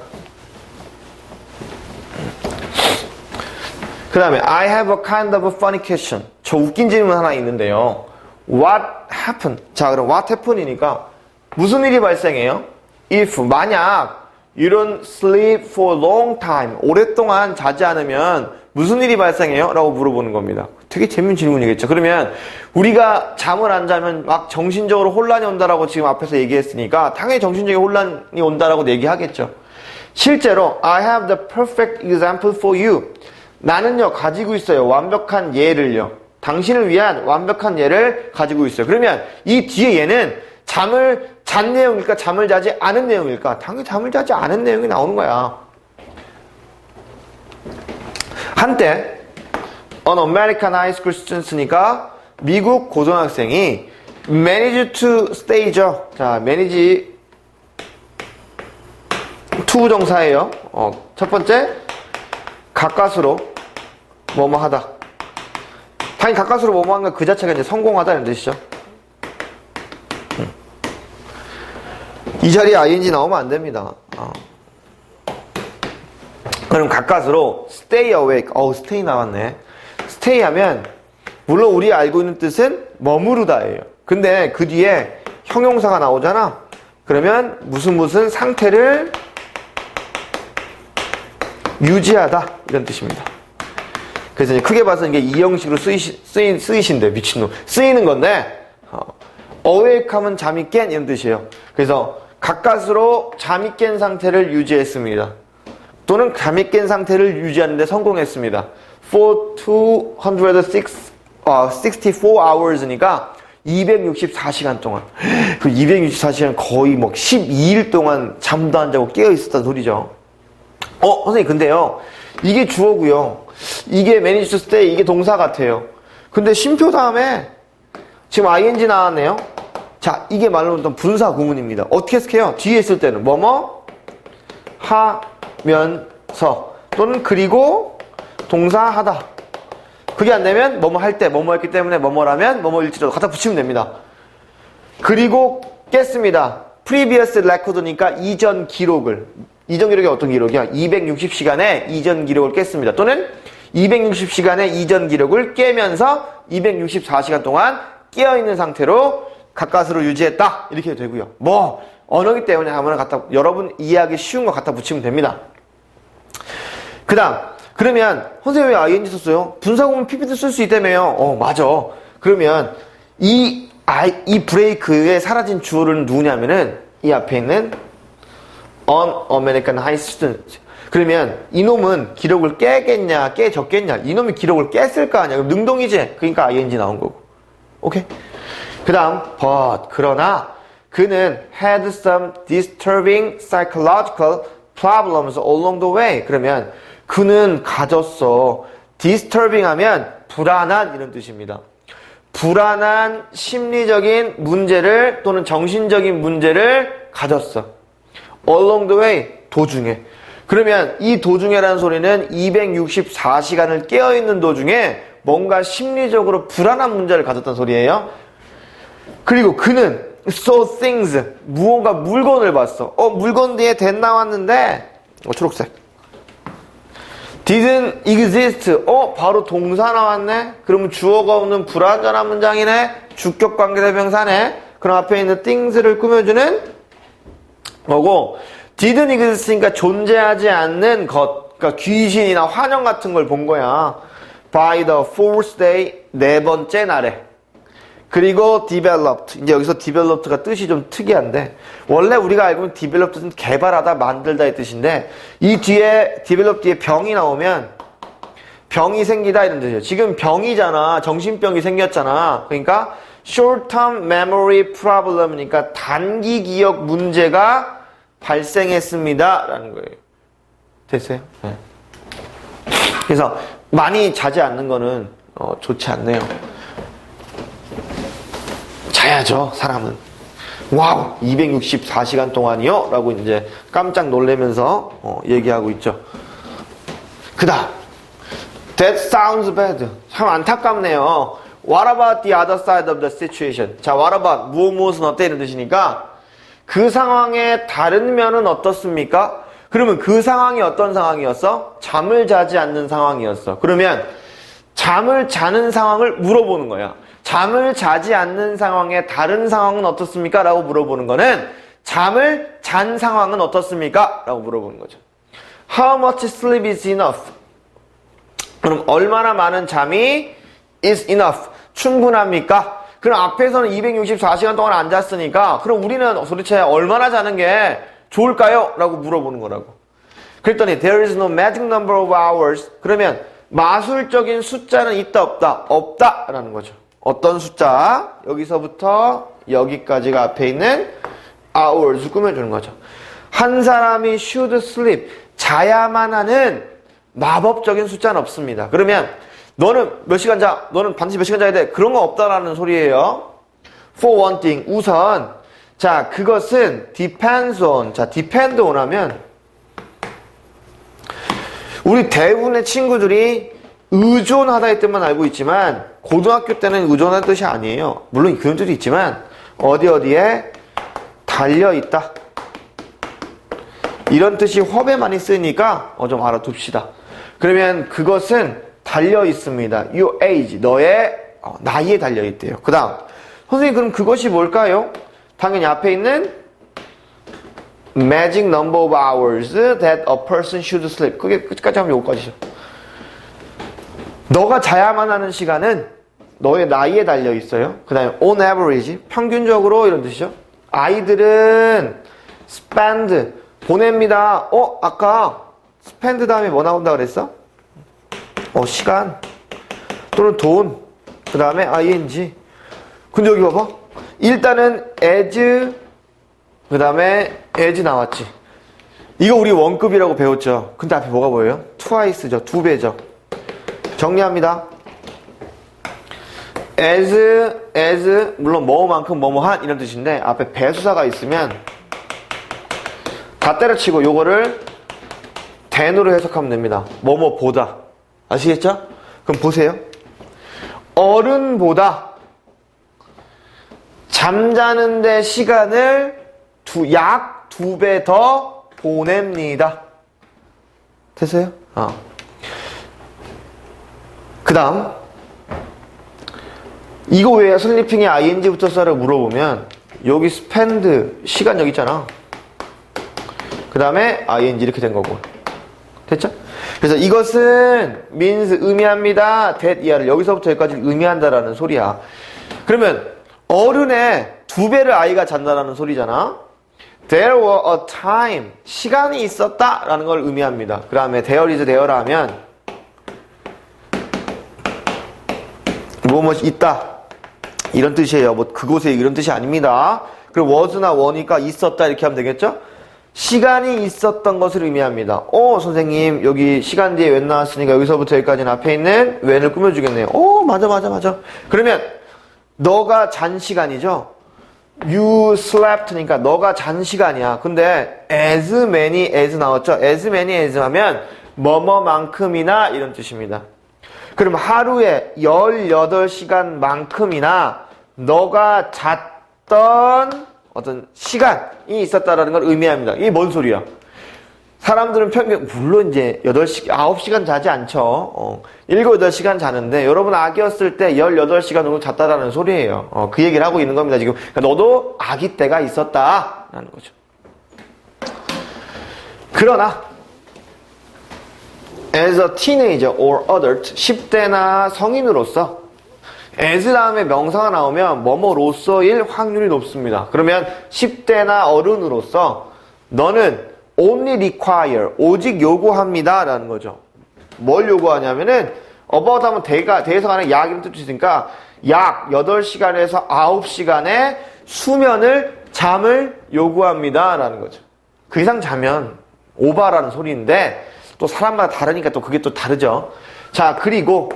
그 다음에 I have a kind of a funny question. 저 웃긴 질문 하나 있는데요. What happened? 자, 그럼 what happen이니까 무슨 일이 발생해요? If 만약 you don't sleep for a long time 오랫동안 자지 않으면 무슨 일이 발생해요? 라고 물어보는 겁니다. 되게 재밌는 질문이겠죠. 그러면 우리가 잠을 안 자면 막 정신적으로 혼란이 온다라고 지금 앞에서 얘기했으니까 당연히 정신적인 혼란이 온다라고 얘기하겠죠. 실제로 I have the perfect example for you. 나는요 가지고 있어요. 완벽한 예를요. 당신을 위한 완벽한 예를 가지고 있어요. 그러면 이 뒤에 얘는 잠을 잔 내용일까 잠을 자지 않은 내용일까? 당연히 잠을 자지 않은 내용이 나오는 거야. 한때 an American high school students니까 미국 고등학생이 manage to stay죠. 자, manage to 부정사예요. 첫 번째 가까스로 뭐뭐 하다. 당연히 가까스로 뭐뭐 하는 거 그 자체가 이제 성공하다는 뜻이죠. 이 자리에 ing 나오면 안 됩니다. 그럼 가까스로 stay awake. stay 나왔네. stay 하면 물론 우리 알고 있는 뜻은 머무르다예요. 근데 그 뒤에 형용사가 나오잖아. 그러면 무슨 상태를 유지하다 이런 뜻입니다. 그래서 이제 크게 봐서 이게 이 형식으로 쓰이신대. 미친놈. 쓰이는 건데 awake 하면 잠이 깬 이런 뜻이에요. 그래서 가까스로 잠이 깬 상태를 유지했습니다. 또는 잠이 깬 상태를 유지하는 데 성공했습니다. For 264 hours니까 264시간 동안. 그 264시간 거의 뭐 12일 동안 잠도 안 자고 깨어 있었다는 소리죠. 선생님 근데요. 이게 주어고요. 이게 manage to stay 이게 동사 같아요. 근데 쉼표 다음에 지금 ing 나왔네요. 자, 이게 말로 어떤 분사 구문입니다. 어떻게 해석해요? 뒤에 있을 때는 뭐뭐 하면서 또는 그리고 동사 하다. 그게 안 되면 뭐뭐 할 때 뭐뭐 했기 때문에 뭐뭐라면 뭐뭐일지라도 갖다 붙이면 됩니다. 그리고 깼습니다. previous record니까 이전 기록이 어떤 기록이야? 260시간의 이전 기록을 깼습니다. 또는 260시간의 이전 기록을 깨면서 264시간 동안 깨어있는 상태로 가까스로 유지했다. 이렇게 되고요. 언어기 때문에 한번 여러분 이해하기 쉬운 거 갖다 붙이면 됩니다. 그 다음, 그러면 선생님 왜 ing 썼어요? 분사구문 PPT 쓸 수 있다며요. 맞아. 그러면 이 브레이크에 사라진 주어는 누구냐면은 이 앞에 있는 on American High Student. 그러면 이놈은 기록을 깨겠냐 깨졌겠냐, 이놈이 기록을 깼을 거 아니야. 그럼 능동이지. 그러니까 ing 나온 거고. 오케이. 그 다음 but 그러나 그는 had some disturbing psychological problems along the way. 그러면 그는 가졌어. disturbing 하면 불안한 이런 뜻입니다. 불안한 심리적인 문제를 또는 정신적인 문제를 가졌어. along the way, 도중에. 그러면 이 도중에라는 소리는 264시간을 깨어있는 도중에 뭔가 심리적으로 불안한 문제를 가졌다는 소리예요. 그리고 그는 saw things, 무언가 물건을 봤어. 물건 뒤에 that 나왔는데 초록색. didn't exist. 바로 동사 나왔네. 그러면 주어가 없는 불완전한 문장이네. 주격관계대명사네. 그럼 앞에 있는 things를 꾸며주는 거고, didn't exist니까 존재하지 않는 것, 그러니까 귀신이나 환영 같은 걸 본 거야. by the fourth day, 네 번째 날에. 그리고 developed. 이제 여기서 developed가 뜻이 좀 특이한데, 원래 우리가 알고 있는 developed는 개발하다, 만들다의 뜻인데, 이 뒤에 develop 뒤에 병이 나오면 병이 생기다 이런 뜻이에요. 지금 병이잖아. 정신병이 생겼잖아. 그러니까 short-term memory problem이니까 단기 기억 문제가 발생했습니다 라는 거예요. 됐어요? 네. 그래서 많이 자지 않는 거는 좋지 않네요. 자야죠, 사람은. 와우, 264시간 동안이요? 라고 이제 깜짝 놀라면서 얘기하고 있죠. 그 다음, that sounds bad. 참 안타깝네요. What about the other side of the situation? 자, what about, 무엇은 어때? 이런 뜻이니까, 그 상황의 다른 면은 어떻습니까? 그러면 그 상황이 어떤 상황이었어? 잠을 자지 않는 상황이었어. 그러면 잠을 자는 상황을 물어보는 거야. 잠을 자지 않는 상황의 다른 상황은 어떻습니까? 라고 물어보는 거는 잠을 잔 상황은 어떻습니까? 라고 물어보는 거죠. How much sleep is enough? 그럼 얼마나 많은 잠이 is enough? 충분합니까? 그럼 앞에서는 264시간 동안 안 잤으니까 그럼 우리는 도대체 얼마나 자는 게 좋을까요? 라고 물어보는 거라고. 그랬더니 there is no magic number of hours. 그러면 마술적인 숫자는 있다 없다? 없다 라는 거죠. 어떤 숫자? 여기서부터 여기까지가 앞에 있는 hours 꾸며주는 거죠. 한 사람이 should sleep, 자야만 하는 마법적인 숫자는 없습니다. 그러면 너는 몇 시간 자? 너는 반드시 몇 시간 자야 돼? 그런 거 없다라는 소리예요. For one thing, 우선 자, 그것은 depends on. 자, depend on 하면 우리 대부분의 친구들이 의존하다의 뜻만 알고 있지만 고등학교 때는 의존하는 뜻이 아니에요. 물론 그런 뜻이 있지만 어디에 달려있다. 이런 뜻이 허베 많이 쓰니까 좀 알아둡시다. 그러면 그것은 달려있습니다. Your age, 너의 나이에 달려있대요. 그 다음 선생님 그럼 그것이 뭘까요? 당연히 앞에 있는 magic number of hours that a person should sleep. 그게 끝까지 하면 요거까지죠. 너가 자야만 하는 시간은 너의 나이에 달려있어요. 그 다음에 on average, 평균적으로 이런 뜻이죠. 아이들은 spend, 보냅니다. 아까 spend 다음에 뭐 나온다 그랬어? 시간 또는 돈, 그 다음에 ing. 근데 여기 봐봐. 일단은 as, 그 다음에 as 나왔지. 이거 우리 원급이라고 배웠죠. 근데 앞에 뭐가 보여요? twice죠. 2배죠. 정리합니다. as, 물론 뭐만큼 뭐뭐한 이런 뜻인데 앞에 배수사가 있으면 다 때려치고 요거를 than으로 해석하면 됩니다. 뭐뭐보다. 아시겠죠? 그럼 보세요. 어른보다 잠자는데 시간을 약 2배 더 보냅니다. 됐어요? 그 다음 이거 왜 슬리핑에 ing부터 써라고 물어보면 여기 spend 시간 여기 있잖아. 그 다음에 ing 이렇게 된 거고. 됐죠? 그래서 이것은 means 의미합니다. that 이하를 여기서부터 여기까지 의미한다라는 소리야. 그러면 어른의 2배를 아이가 잔다라는 소리잖아. There were a time 시간이 있었다라는 걸 의미합니다. 그 다음에 there is there 하면 무엇이 있다 이런 뜻이에요. 뭐 그곳에 이런 뜻이 아닙니다. 그리고 was나 were니까 있었다 이렇게 하면 되겠죠? 시간이 있었던 것을 의미합니다. 선생님 여기 시간 뒤에 when 나왔으니까 여기서부터 여기까지는 앞에 있는 when을 꾸며주겠네요. 맞아. 그러면 너가 잔 시간이죠? You slept니까 너가 잔 시간이야. 근데 as many as 나왔죠? as many as 하면 뭐뭐만큼이나 이런 뜻입니다. 그럼 하루에 18시간만큼이나 너가 잤던 어떤 시간이 있었다라는 걸 의미합니다. 이게 뭔 소리야? 사람들은 평균 물론 이제 9시간 자지 않죠. 7, 8시간 자는데 여러분 아기였을 때 18시간 정도 잤다라는 소리예요. 그 얘기를 하고 있는 겁니다. 지금 그러니까 너도 아기 때가 있었다라는 거죠. 그러나 as a teenager or adult 10대나 성인으로서 as 다음에 명사가 나오면 뭐뭐로서일 확률이 높습니다. 그러면 10대나 어른으로서 너는 only require 오직 요구합니다 라는 거죠. 뭘 요구하냐면은 about 하면 대에서 가는 약 이런 뜻이 있으니까 약 8시간에서 9시간의 잠을 요구합니다 라는 거죠. 그 이상 자면 오바라는 소리인데 또 사람마다 다르니까 또 그게 또 다르죠. 자, 그리고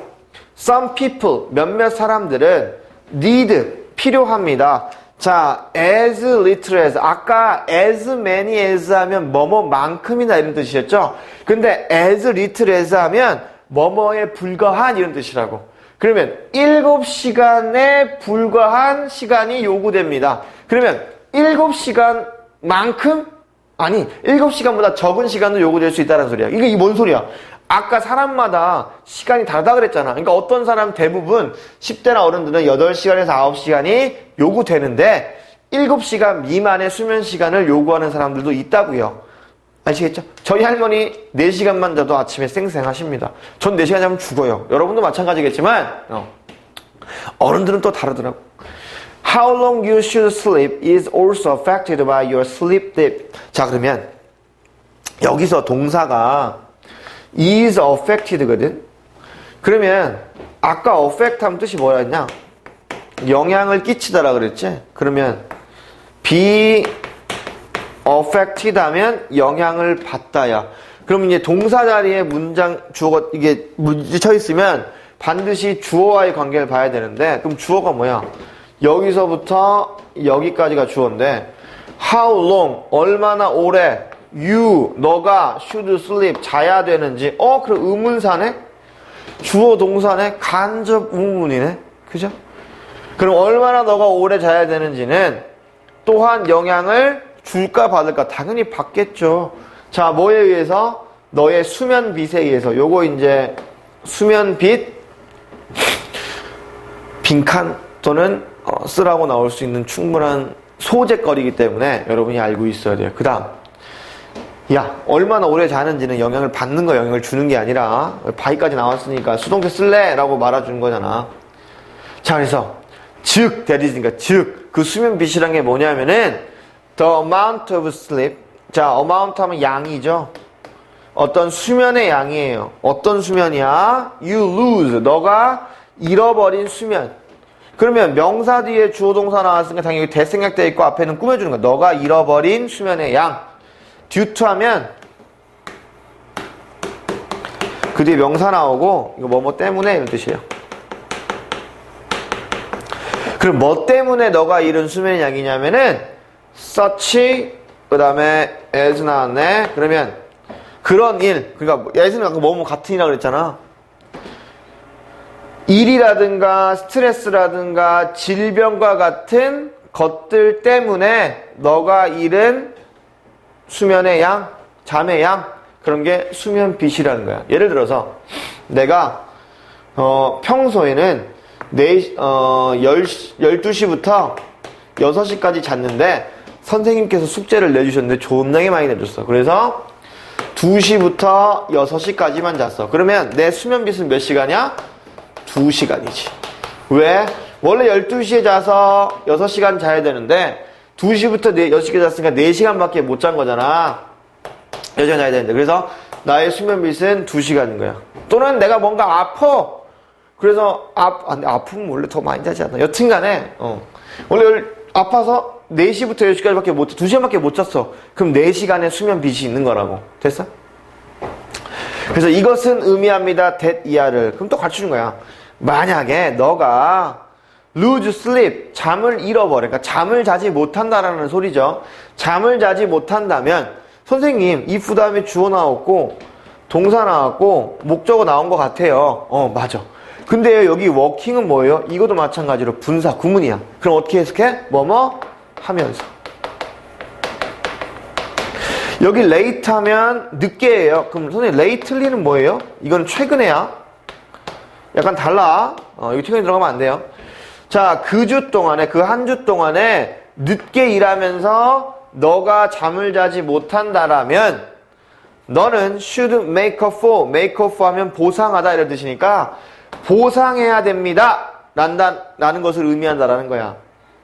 some people 몇몇 사람들은 need 필요합니다. 자, as little as 아까 as many as 하면 뭐뭐만큼이나 이런 뜻이었죠. 근데 as little as 하면 뭐뭐에 불과한 이런 뜻이라고. 그러면 7시간에 불과한 시간이 요구됩니다. 그러면 7시간만큼? 아니 7시간보다 적은 시간도 요구될 수 있다는 소리야. 이게 뭔 소리야? 아까 사람마다 시간이 다르다 그랬잖아. 그러니까 어떤 사람 대부분 10대나 어른들은 8시간에서 9시간이 요구되는데 7시간 미만의 수면 시간을 요구하는 사람들도 있다고요. 아시겠죠? 저희 할머니 4시간만 자도 아침에 쌩쌩하십니다. 전 4시간 자면 죽어요. 여러분도 마찬가지겠지만 어른들은 또 다르더라고. How long you should sleep is also affected by your sleep depth. 자, 그러면 여기서 동사가 is affected거든. 그러면 아까 affect 하면 뜻이 뭐였냐? 영향을 끼치다라 그랬지? 그러면 be affected 하면 영향을 받다야. 그럼 이제 동사 자리에 문장 주어가 이게 묻혀 있으면 반드시 주어와의 관계를 봐야 되는데 그럼 주어가 뭐야? 여기서부터 여기까지가 주어인데 how long 얼마나 오래 you 너가 should sleep 자야 되는지 그럼 의문사네? 주어 동사네? 간접 의문이네? 그죠? 그럼 얼마나 너가 오래 자야 되는지는 또한 영향을 줄까 받을까? 당연히 받겠죠. 자, 뭐에 의해서? 너의 수면빛에 의해서. 요거 이제 수면빛 빈칸 또는 쓰라고 나올 수 있는 충분한 소재거리이기 때문에 여러분이 알고 있어야 돼요. 그 다음 야, 얼마나 오래 자는지는 영향을 받는 거 영향을 주는 게 아니라 바위까지 나왔으니까 수동태 쓸래? 라고 말아주는 거잖아. 자, 그래서 즉, 대리니까 즉, 그 수면빛이란 게 뭐냐면은 the amount of sleep. 자, amount 하면 양이죠. 어떤 수면의 양이에요. 어떤 수면이야? You lose. 너가 잃어버린 수면. 그러면 명사 뒤에 주어 동사 나왔으니까 당연히 대생략되어 있고 앞에는 꾸며주는 거야. 너가 잃어버린 수면의 양. due to 하면 그 뒤에 명사 나오고 이거 뭐뭐 때문에 이런 뜻이에요. 그럼 뭐 때문에 너가 잃은 수면의 양이냐면은 such 그 다음에 as 나왔네. 그러면 그런 일, 그러니까 as는 아까 뭐뭐 같은 이라 그랬잖아. 일이라든가 스트레스라든가 질병과 같은 것들 때문에 너가 잃은 수면의 양, 잠의 양, 그런 게 수면빛이라는 거야. 예를 들어서 내가 평소에는 12시부터 6시까지 잤는데 선생님께서 숙제를 내주셨는데 존나게 많이 내줬어. 그래서 2시부터 6시까지만 잤어. 그러면 내 수면빗은 몇 시간이야? 2시간이지. 왜? 원래 12시에 자서 6시간 자야 되는데 2시부터 6시까지 잤으니까 4시간밖에 못 잔 거잖아. 4시간 자야 되는데. 그래서 나의 수면빗은 2시간인 거야. 또는 내가 뭔가 아파. 그래서 아프면 원래 더 많이 자지 않나. 여튼간에 원래 아파서 4시부터 10시까지밖에 못, 2시간밖에 못 잤어. 그럼 4시간의 수면빗이 있는 거라고. 됐어? 그래서 이것은 의미합니다. that 이하를. 그럼 또 갖추는 거야. 만약에 너가 lose sleep, 잠을 잃어버려. 그러니까 잠을 자지 못한다라는 소리죠. 잠을 자지 못한다면 선생님, if 다음에 주어 나왔고 동사 나왔고 목적어 나온 것 같아요. 맞아. 근데 여기 working은 뭐예요? 이것도 마찬가지로 분사, 구문이야. 그럼 어떻게 해석해? 뭐뭐 하면서. 여기 late 하면 늦게예요. 그럼 선생님 lately는 뭐예요? 이건 최근에야. 약간 달라. 여기 최근에 들어가면 안 돼요. 자, 그 주 동안에, 그 한 주 동안에 늦게 일하면서 너가 잠을 자지 못한다라면 너는 should make up for, make up for 하면 보상하다 이런 뜻이니까 보상해야 됩니다. 라는 것을 의미한다라는 거야.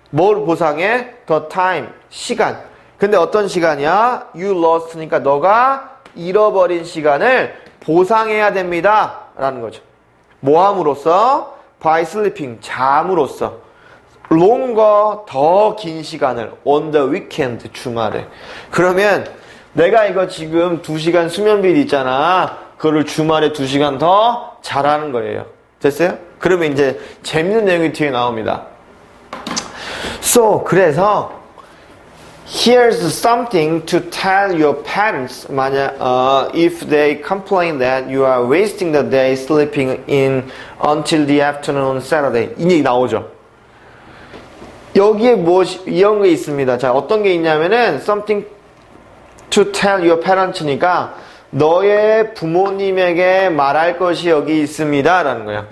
뭘 보상해? The time, 시간. 근데 어떤 시간이야? You lost니까 너가 잃어버린 시간을 보상해야 됩니다. 라는 거죠. 뭐 함으로써? By sleeping, 잠으로써. longer, 더 긴 시간을 on the weekend, 주말에. 그러면 내가 이거 지금 2시간 수면빌 있잖아. 그거를 주말에 2시간 더 자라는 거예요. 됐어요? 그러면 이제 재밌는 내용이 뒤에 나옵니다. So, 그래서 here's something to tell your parents. 만약 if they complain that you are wasting the day sleeping in until the afternoon on Saturday. 이 얘기 나오죠. 여기에 이런 게 있습니다. 자, 어떤 게 있냐면은 something to tell your parents니까 너의 부모님에게 말할 것이 여기 있습니다. 라는 거야.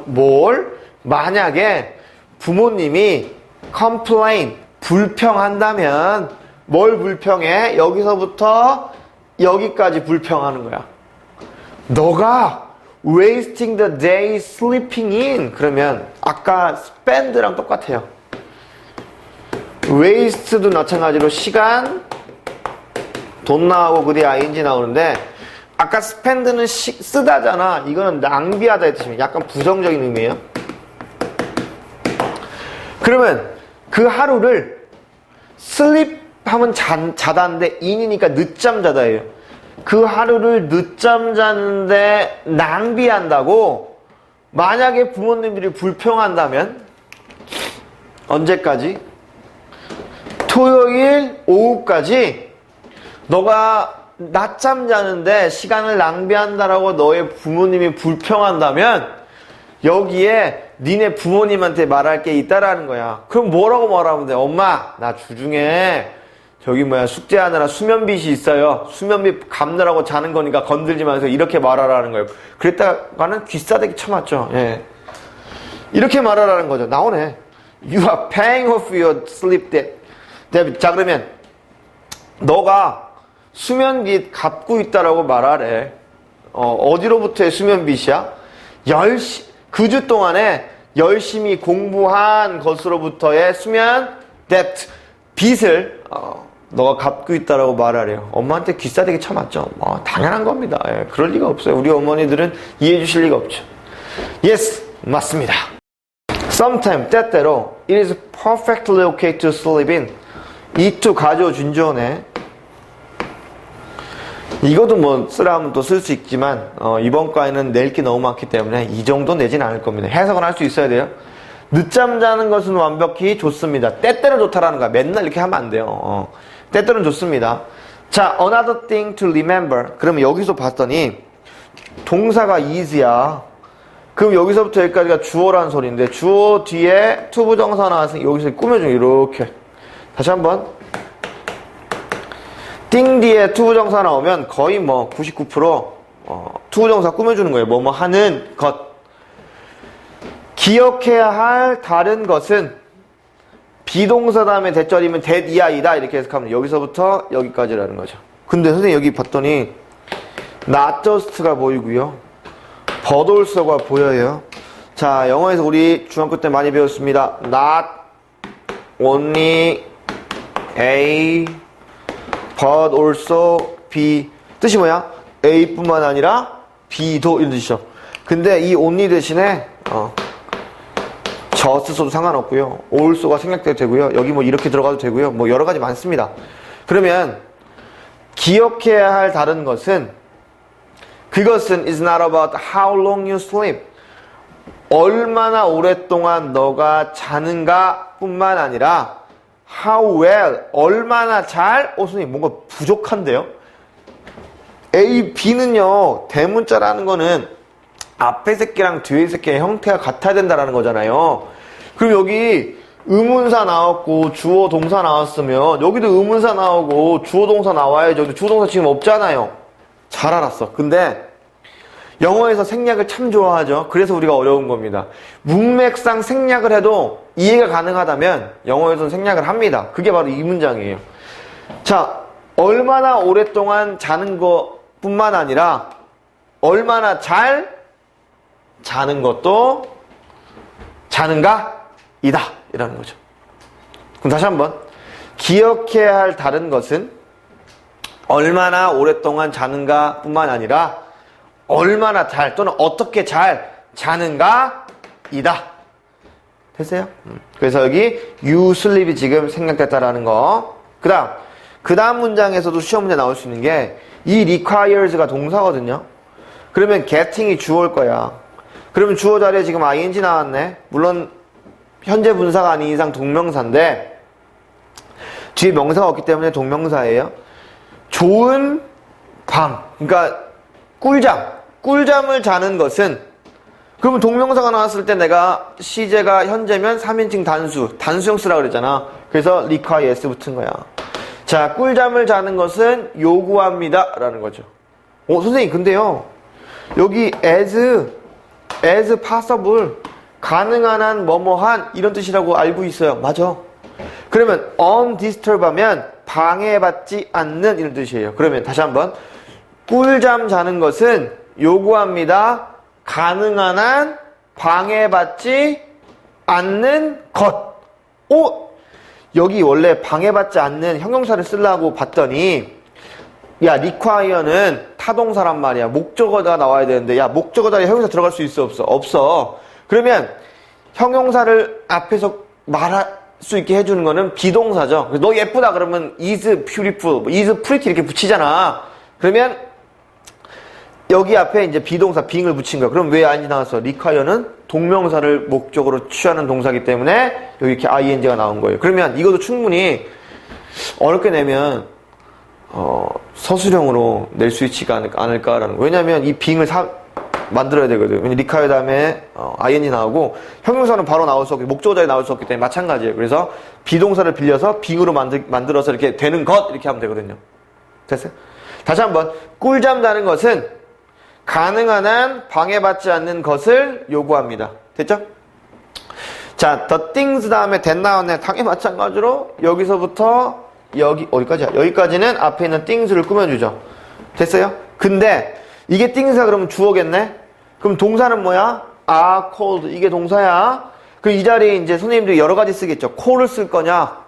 뭘? 만약에 부모님이 complain, 불평한다면 뭘 불평해? 여기서부터 여기까지 불평하는 거야. 너가 wasting the day sleeping in. 그러면 아까 spend랑 똑같아요. waste도 마찬가지로 시간, 돈 나오고 그 뒤에 ing 나오는데 아까 spend는 쓰다잖아. 이거는 낭비하다 했듯이 약간 부정적인 의미예요. 그러면 그 하루를 sleep 하면 자다인데 in이니까 늦잠 자다예요. 그 하루를 늦잠 자는데 낭비한다고 만약에 부모님들이 불평한다면 언제까지? 토요일 오후까지 너가 낮잠 자는데 시간을 낭비한다라고 너의 부모님이 불평한다면 여기에 니네 부모님한테 말할 게 있다라는 거야. 그럼 뭐라고 말하면 돼? 엄마, 나 주중에 숙제하느라 수면빗이 있어요. 수면빗 갚느라고 자는 거니까 건들지 마세요. 이렇게 말하라는 거예요. 그랬다가는 귀싸대기 쳐맞죠. 예. 이렇게 말하라는 거죠. 나오네. You are paying off your sleep debt. 자, 그러면 너가 수면빗 갚고 있다라고 말하래. 어디로부터의 수면빗이야? 그 주 동안에 열심히 공부한 것으로부터의 수면 debt, 빚을 너가 갚고 있다라고 말하래요. 엄마한테 귀싸대기 쳐맞죠? 당연한 겁니다. 예, 그럴 리가 없어요. 우리 어머니들은 이해해 주실 리가 없죠. Yes, 맞습니다. Sometimes, 때때로 it is perfectly okay to sleep in. 이투 가조 준조네. 이것도 뭐 쓰라 하면 또 쓸 수 있지만 이번 과에는 낼 게 너무 많기 때문에 이 정도 내진 않을 겁니다. 해석은 할 수 있어야 돼요. 늦잠 자는 것은 완벽히 좋습니다. 때때로 좋다라는 거야. 맨날 이렇게 하면 안 돼요. 때때로는 좋습니다. 자, another thing to remember. 그러면 여기서 봤더니 동사가 is야. 그럼 여기서부터 여기까지가 주어라는 소리인데 주어 뒤에 투부정사 나왔으니 여기서 꾸며줘. 이렇게. 다시 한번. 띵 뒤에 투부정사 나오면 거의 99% 투부정사 꾸며주는 거예요. 뭐뭐 하는 것. 기억해야 할 다른 것은 비동사 다음에 대절이면 that이야 이다 이렇게 해석하면 여기서부터 여기까지라는 거죠. 근데 선생님 여기 봤더니 not just가 보이고요. but also가 보여요. 자, 영어에서 우리 중학교 때 많이 배웠습니다. not only A but also B. 뜻이 뭐야? A뿐만 아니라 B도 이런 뜻이죠. 근데 이 only 대신에 just 써도 상관없고요. also가 생략돼도 되고요. 여기 뭐 이렇게 들어가도 되고요. 뭐 여러 가지 많습니다. 그러면 기억해야 할 다른 것은 그것은 is not about how long you sleep. 얼마나 오랫동안 너가 자는가 뿐만 아니라 how well, 얼마나 잘, 선생님 뭔가 부족한데요? A, B는요, 대문자라는 거는 앞에 새끼랑 뒤에 새끼의 형태가 같아야 된다라는 거잖아요. 그럼 여기 의문사 나왔고 주어 동사 나왔으면 여기도 의문사 나오고 주어 동사 나와야죠. 근데 주어 동사 지금 없잖아요. 잘 알았어. 근데 영어에서 생략을 참 좋아하죠. 그래서 우리가 어려운 겁니다. 문맥상 생략을 해도 이해가 가능하다면 영어에서는 생략을 합니다. 그게 바로 이 문장이에요. 자, 얼마나 오랫동안 자는 것뿐만 아니라 얼마나 잘 자는 것도 자는가? 이다. 이라는 거죠. 그럼 다시 한번 기억해야 할 다른 것은 얼마나 오랫동안 자는가 뿐만 아니라 얼마나 잘 또는 어떻게 잘 자는가 이다. 됐어요? 그래서 여기 you sleep이 지금 생략됐다라는 거. 그 다음 문장에서도 시험 문제 나올 수 있는 게 이 requires가 동사거든요. 그러면 getting이 주어일 거야. 그러면 주어 자리에 지금 ing 나왔네. 물론 현재 분사가 아닌 이상 동명사인데 뒤에 명사가 없기 때문에 동명사예요. 좋은 밤. 그러니까 꿀잠을 자는 것은 그러면 동명사가 나왔을 때 내가 시제가 현재면 3인칭 단수형 쓰라 그랬잖아. 그래서 requires 붙은 거야. 자, 꿀잠을 자는 것은 요구합니다 라는 거죠. 선생님 근데요 여기 as possible 가능한 한 뭐뭐한 이런 뜻이라고 알고 있어요. 맞아. 그러면 undisturbed 하면 방해받지 않는 이런 뜻이에요. 그러면 다시 한번 꿀잠 자는 것은 요구합니다. 가능한 한 방해받지 않는 것. 여기 원래 방해받지 않는 형용사를 쓰려고 봤더니 야, require는 타동사란 말이야. 목적어가 나와야 되는데 야, 목적어 자리에 형용사 들어갈 수 있어? 없어. 그러면 형용사를 앞에서 말할 수 있게 해주는 거는 비동사죠. 너 예쁘다 그러면 is beautiful, is pretty 이렇게 붙이잖아. 그러면 여기 앞에 이제 비동사 being을 붙인 거야. 그럼 왜 ing 나왔어? require는 동명사를 목적으로 취하는 동사이기 때문에 여기 이렇게 ing가 나온 거예요. 그러면 이것도 충분히 어렵게 내면 서술형으로 낼 수 있지가 않을까라는 거. 왜냐면 이 being을 만들어야 되거든. 왜냐면 require 다음에 ing 나오고 형용사는 바로 나올 수 없기, 목적어 자리에 나올 수 없기 때문에 마찬가지예요. 그래서 비동사를 빌려서 being으로 만들어서 이렇게 되는 것 이렇게 하면 되거든요. 됐어요? 다시 한번 꿀잠 자는 것은 가능한 한 방해받지 않는 것을 요구합니다. 됐죠? 자, the things 다음에 that 나왔네. 당연히 마찬가지로 여기서부터 어디까지야? 여기까지는 앞에 있는 things를 꾸며주죠. 됐어요? 근데 이게 things가 그러면 주어겠네? 그럼 동사는 뭐야? are cold. 이게 동사야. 그럼 이 자리에 이제 선생님들이 여러 가지 쓰겠죠. cold를 쓸 거냐?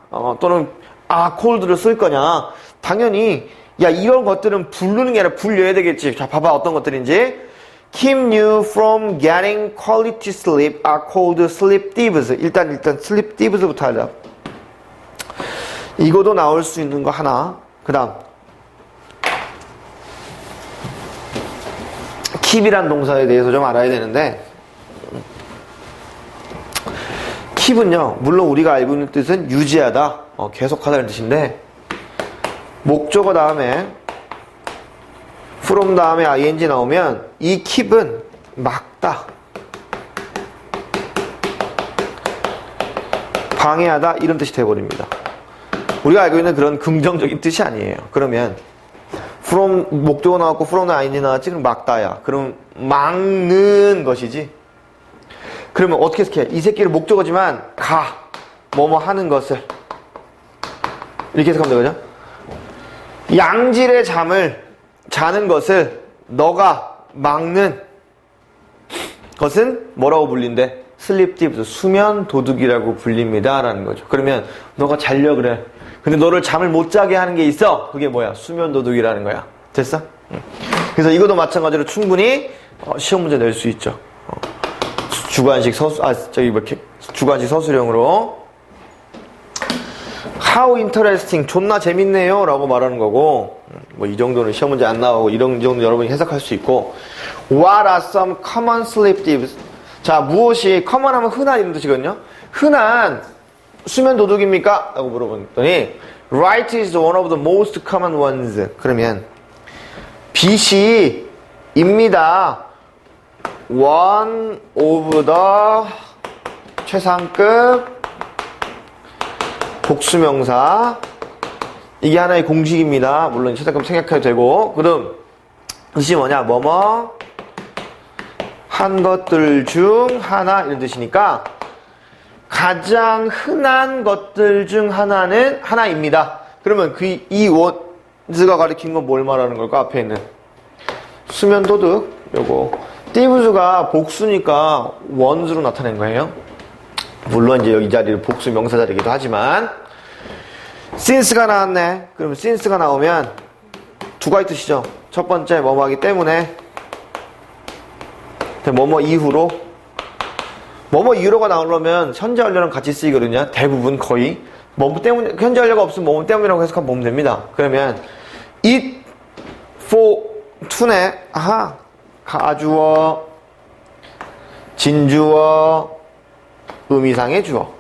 또는 are cold를 쓸 거냐? 당연히 야, 이런 것들은 부르는 게 아니라 불려야 되겠지. 자, 봐봐 어떤 것들인지. Keep you from getting quality sleep are called sleep thieves. 일단 sleep thieves부터 하자. 이거도 나올 수 있는 거 하나. 그 다음 keep이란 동사에 대해서 좀 알아야 되는데 keep은요 물론 우리가 알고 있는 뜻은 유지하다, 계속하다는 뜻인데 목적어 다음에 from 다음에 ing 나오면 이 keep은 막다, 방해하다 이런 뜻이 되어버립니다. 우리가 알고 있는 그런 긍정적인 뜻이 아니에요. 그러면 from 목적어 나왔고 from은 ing 나왔지. 그럼 막다야. 그럼 막는 것이지. 그러면 어떻게 해석해? 이 새끼를 목적어지만 뭐뭐 하는 것을. 이렇게 해석하면 되거든요. 양질의 잠을 자는 것을 너가 막는 것은 뭐라고 불린대? 슬립 딥스, 수면 도둑이라고 불립니다. 라는 거죠. 그러면 너가 자려 그래. 근데 너를 잠을 못 자게 하는 게 있어. 그게 뭐야? 수면 도둑이라는 거야. 됐어? 그래서 이것도 마찬가지로 충분히 시험 문제 낼 수 있죠. 주관식 주관식 서술형으로 How interesting, 존나 재밌네요 라고 말하는 거고, 뭐 이 정도는 시험 문제 안 나오고 이런 정도 여러분이 해석할 수 있고. What are some common sleep tips? 자, 무엇이 common 하면 흔한 이런 뜻이거든요. 흔한 수면 도둑입니까? 라고 물어봤더니 Right is one of the most common ones. 그러면 BC입니다. One of the 최상급 복수명사. 이게 하나의 공식입니다. 물론 최상급 생각해도 되고. 그럼 뜻이 뭐냐? 뭐뭐 한 것들 중 하나 이런 뜻이니까 가장 흔한 것들 중 하나는 하나입니다. 그러면 이 원즈가 가리킨 건 뭘 말하는 걸까? 앞에 있는 수면 도둑 요거 띠브즈가 복수니까 원즈로 나타낸 거예요. 물론 이제 여기 자리를 복수 명사 자리이기도 하지만 since가 나왔네. 그럼 since가 나오면 두 가지 뜻이죠. 첫 번째 뭐뭐 하기 때문에, 뭐뭐 이후로. 뭐뭐 이후로가 나오려면 현재 완료랑 같이 쓰이거든요. 대부분 거의 뭐뭐 때문에, 현재 완료가 없으면 뭐뭐 때문이라고 해석하면 보면 됩니다. 그러면 it for to네. 아하, 가주어, 진주어, 의미상의 주어.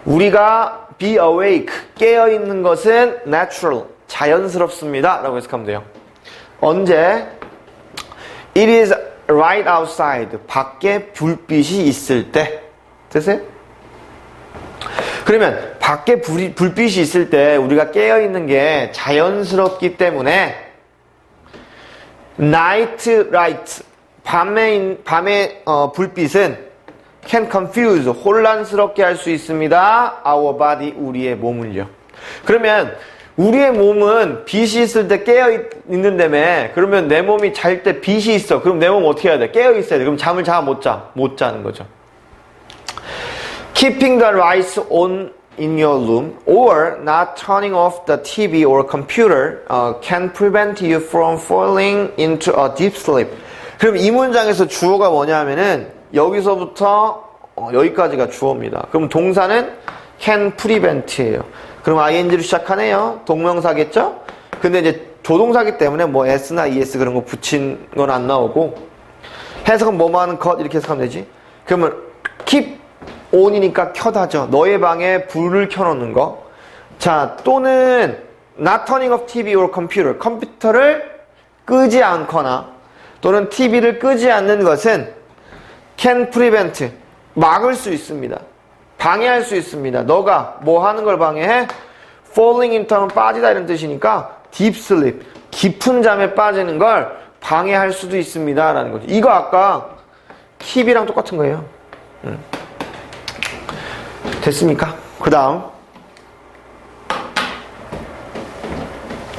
우리가 be awake, 깨어있는 것은 natural, 자연스럽습니다 라고 해석하면 돼요. 언제? It is right outside, 밖에 불빛이 있을 때. 됐어요? 그러면 밖에 불빛이 있을 때 우리가 깨어있는 게 자연스럽기 때문에 night light, 밤의 불빛은 can confuse, 혼란스럽게 할 수 있습니다. our body, 우리의 몸을요. 그러면 우리의 몸은 빛이 있을 때 깨어있는다며. 그러면 내 몸이 잘 때 빛이 있어. 그럼 내 몸 어떻게 해야 돼? 깨어있어야 돼. 그럼 잠을 자? 못 자? 못 자는 거죠. Keeping the lights on in your room or not turning off the TV or computer can prevent you from falling into a deep sleep. 그럼 이 문장에서 주어가 뭐냐 하면은 여기서부터 여기까지가 주어입니다. 그럼 동사는 can prevent예요. 그럼 ing로 시작하네요. 동명사겠죠? 근데 이제 조동사기 때문에 뭐 s나 es 그런 거 붙인 건 안 나오고, 해석은 뭐뭐 하는 것 이렇게 해석하면 되지. 그러면 keep on이니까 켜다죠. 너의 방에 불을 켜놓는 거. 자, 또는 not turning off TV or computer, 컴퓨터를 끄지 않거나 또는 TV를 끄지 않는 것은 can prevent, 막을 수 있습니다. 방해할 수 있습니다. 너가 뭐 하는 걸 방해해? falling into 하면 빠지다 이런 뜻이니까 deep sleep, 깊은 잠에 빠지는 걸 방해할 수도 있습니다 라는 거죠. 이거 아까 keep이랑 똑같은 거예요. 됐습니까? 그 다음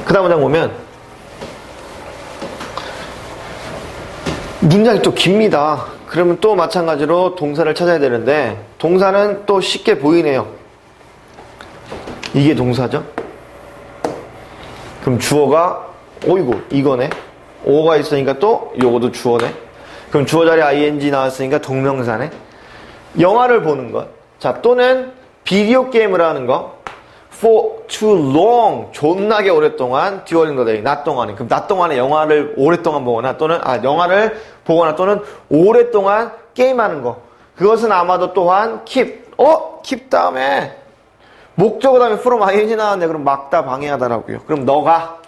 문장 보면 문장이 또 깁니다. 그러면 또 마찬가지로 동사를 찾아야 되는데 동사는 또 쉽게 보이네요. 이게 동사죠. 그럼 주어가 어이구 이거네. 오가 있으니까 또 요거도 주어네. 그럼 주어 자리에 ing 나왔으니까 동명사네. 영화를 보는 것. 자, 또는 비디오 게임을 하는 거. For too long, 존나게 오랫동안 during the day, 낮 동안에. 그럼 낮 동안에 영화를 오랫동안 보거나 또는 영화를 보거나 또는 오랫동안 게임하는 거. 그것은 아마도 또한 keep. keep 다음에 목적어 다음에 from ing 나왔네. 그럼 막다 방해하다라고요. 그럼 너가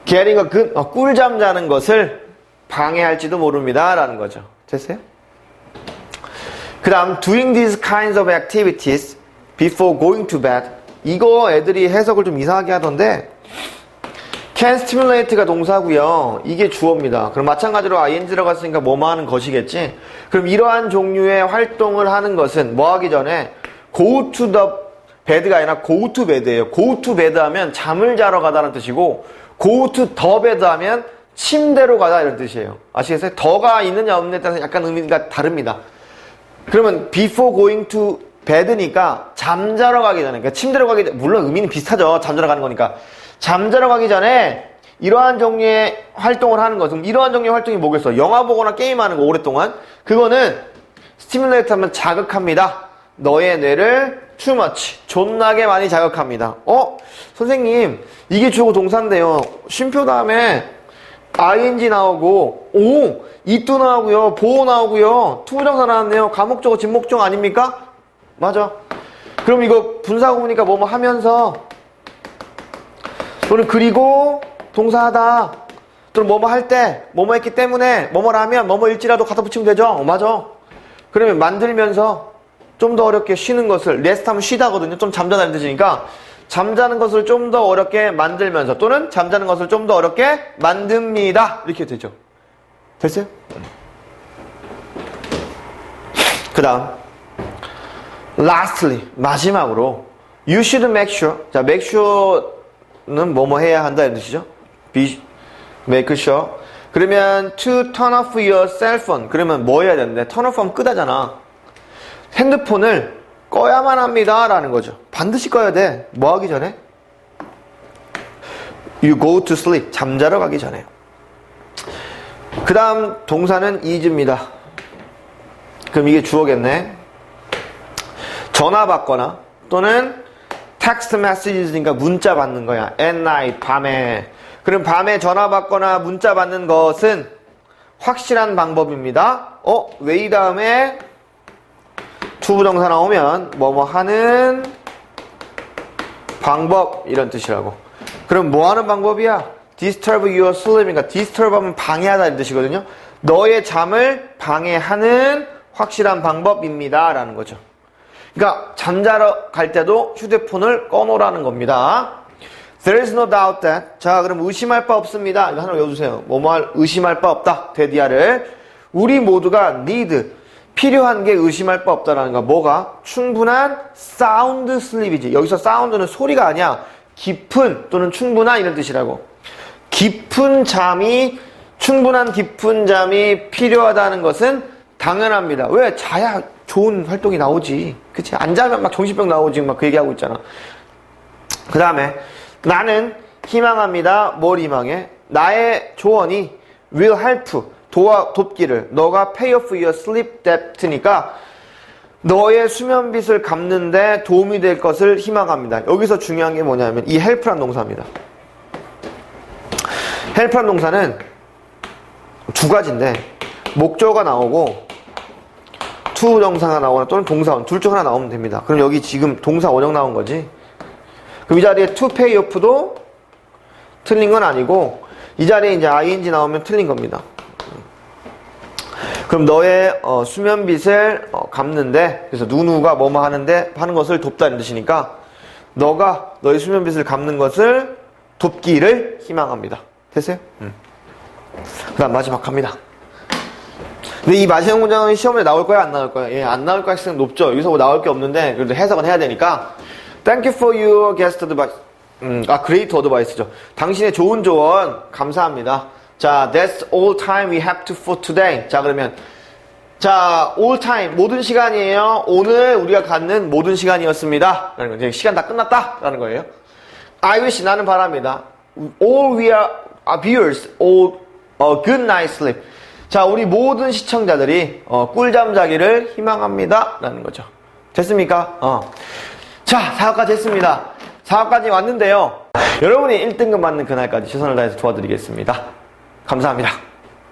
getting a good, 꿀잠 자는 것을 방해할지도 모릅니다 라는 거죠. 됐어요? 그 다음 doing these kinds of activities before going to bed. 이거 애들이 해석을 좀 이상하게 하던데 can stimulate가 동사고요. 이게 주어입니다. 그럼 마찬가지로 ing 들어갔으니까 뭐뭐 하는 것이겠지. 그럼 이러한 종류의 활동을 하는 것은 뭐 하기 전에 go to the bed가 아니라 go to bed예요. go to bed 하면 잠을 자러 가다는 뜻이고 go to the bed 하면 침대로 가다 이런 뜻이에요. 아시겠어요? 더가 있느냐 없느냐에 따라서 약간 의미가 다릅니다. 그러면 before going to bed니까 잠자러 가기 전에, 그러니까 침대로 가기 전에, 물론 의미는 비슷하죠. 잠자러 가는 거니까. 잠자러 가기 전에 이러한 종류의 활동을 하는 것. 그럼 이러한 종류의 활동이 뭐겠어? 영화 보거나 게임하는 거 오랫동안. 그거는 스티뮬레이트 하면 자극합니다. 너의 뇌를 too much, 존나게 많이 자극합니다. 선생님, 이게 주어 동사인데요. 쉼표 다음에 ing 나오고, 이또 나오고요, 보호 나오고요, 투부정사 나왔네요. 가목적어, 진목적 아닙니까? 맞아. 그럼 이거 분사구문이니까 뭐뭐 하면서, 또는 그리고 동사하다, 또는 뭐뭐 할 때, 뭐뭐 했기 때문에, 뭐뭐라 하면 뭐뭐일지라도 갖다 붙이면 되죠. 맞아. 그러면 만들면서 좀 더 어렵게 쉬는 것을, 레스트 하면 쉬다거든요. 좀 잠자다는 뜻이니까 잠자는 것을 좀 더 어렵게 만들면서, 또는 잠자는 것을 좀 더 어렵게 만듭니다. 이렇게 되죠. 됐어요? 그 다음 lastly, 마지막으로 you should make sure. 자, make sure는 뭐뭐 해야 한다 이런 뜻이죠. make sure. 그러면 to turn off your cell phone. 그러면 뭐 해야 되는데? turn off 하면 끄다잖아. 핸드폰을 꺼야만 합니다 라는 거죠. 반드시 꺼야 돼. 뭐 하기 전에? You go to sleep. 잠자러 가기 전에. 그 다음 동사는 is입니다. 그럼 이게 주어겠네. 전화 받거나 또는 text messages니까 문자 받는 거야. at night, 밤에. 그럼 밤에 전화 받거나 문자 받는 것은 확실한 방법입니다. 왜 이 다음에 투부정사 나오면 뭐뭐 하는 방법 이런 뜻이라고. 그럼 뭐 하는 방법이야? disturb your sleep이니까 disturb 하면 방해하다 이런 뜻이거든요. 너의 잠을 방해하는 확실한 방법입니다 라는 거죠. 그러니까 잠자러 갈 때도 휴대폰을 꺼놓으라는 겁니다. There is no doubt that. 자, 그럼 의심할 바 없습니다. 이거 하나 외워주세요. 뭐뭐 의심할 바 없다. 데디아를. 우리 모두가 need, 필요한 게 의심할 바 없다라는 거. 뭐가? 충분한 sound sleep이지. 여기서 sound는 소리가 아니야. 깊은 또는 충분한 이런 뜻이라고. 깊은 잠이, 충분한 깊은 잠이 필요하다는 것은 당연합니다. 왜? 자야 좋은 활동이 나오지. 그치? 안 자면 막 정신병 나오지. 막 그 얘기하고 있잖아. 그 다음에 나는 희망합니다. 뭘 희망해? 나의 조언이 will help, 돕기를. 너가 pay off your sleep debt니까 너의 수면빚을 갚는데 도움이 될 것을 희망합니다. 여기서 중요한 게 뭐냐면 이 help란 동사입니다. help란 동사는 두 가지인데 목적어가 나오고 투정사가 나오거나 또는 동사원 둘 중 하나 나오면 됩니다. 그럼 여기 지금 동사 원형 나온 거지. 그럼 이 자리에 to pay off도 틀린 건 아니고 이 자리에 이제 ing 나오면 틀린 겁니다. 그럼 너의 수면빚을 갚는데, 그래서 누누가 뭐뭐 하는데 하는 것을 돕다는 뜻이니까 너가 너의 수면빚을 갚는 것을 돕기를 희망합니다. 됐어요? 그 다음 마지막 갑니다. 근데 이 마지막 문장은 시험에 나올 거야 안 나올 거야? 예, 안 나올 가능성이 높죠. 여기서 뭐 나올 게 없는데 그래도 해석은 해야 되니까. Thank you for your guest advice. great advice죠. 당신의 좋은 조언 감사합니다. 자, that's all time we have to for today. 자, 그러면 자, all time 모든 시간이에요. 오늘 우리가 갖는 모든 시간이었습니다. 라는 거죠. 시간 다 끝났다. 라는 거예요. I wish 나는 바랍니다. All we are viewers all a good night sleep. 자, 우리 모든 시청자들이 꿀잠 자기를 희망합니다. 라는 거죠. 됐습니까? 자, 4화까지 했습니다. 4화까지 왔는데요. 여러분이 1등급 맞는 그날까지 최선을 다해서 도와드리겠습니다. 감사합니다.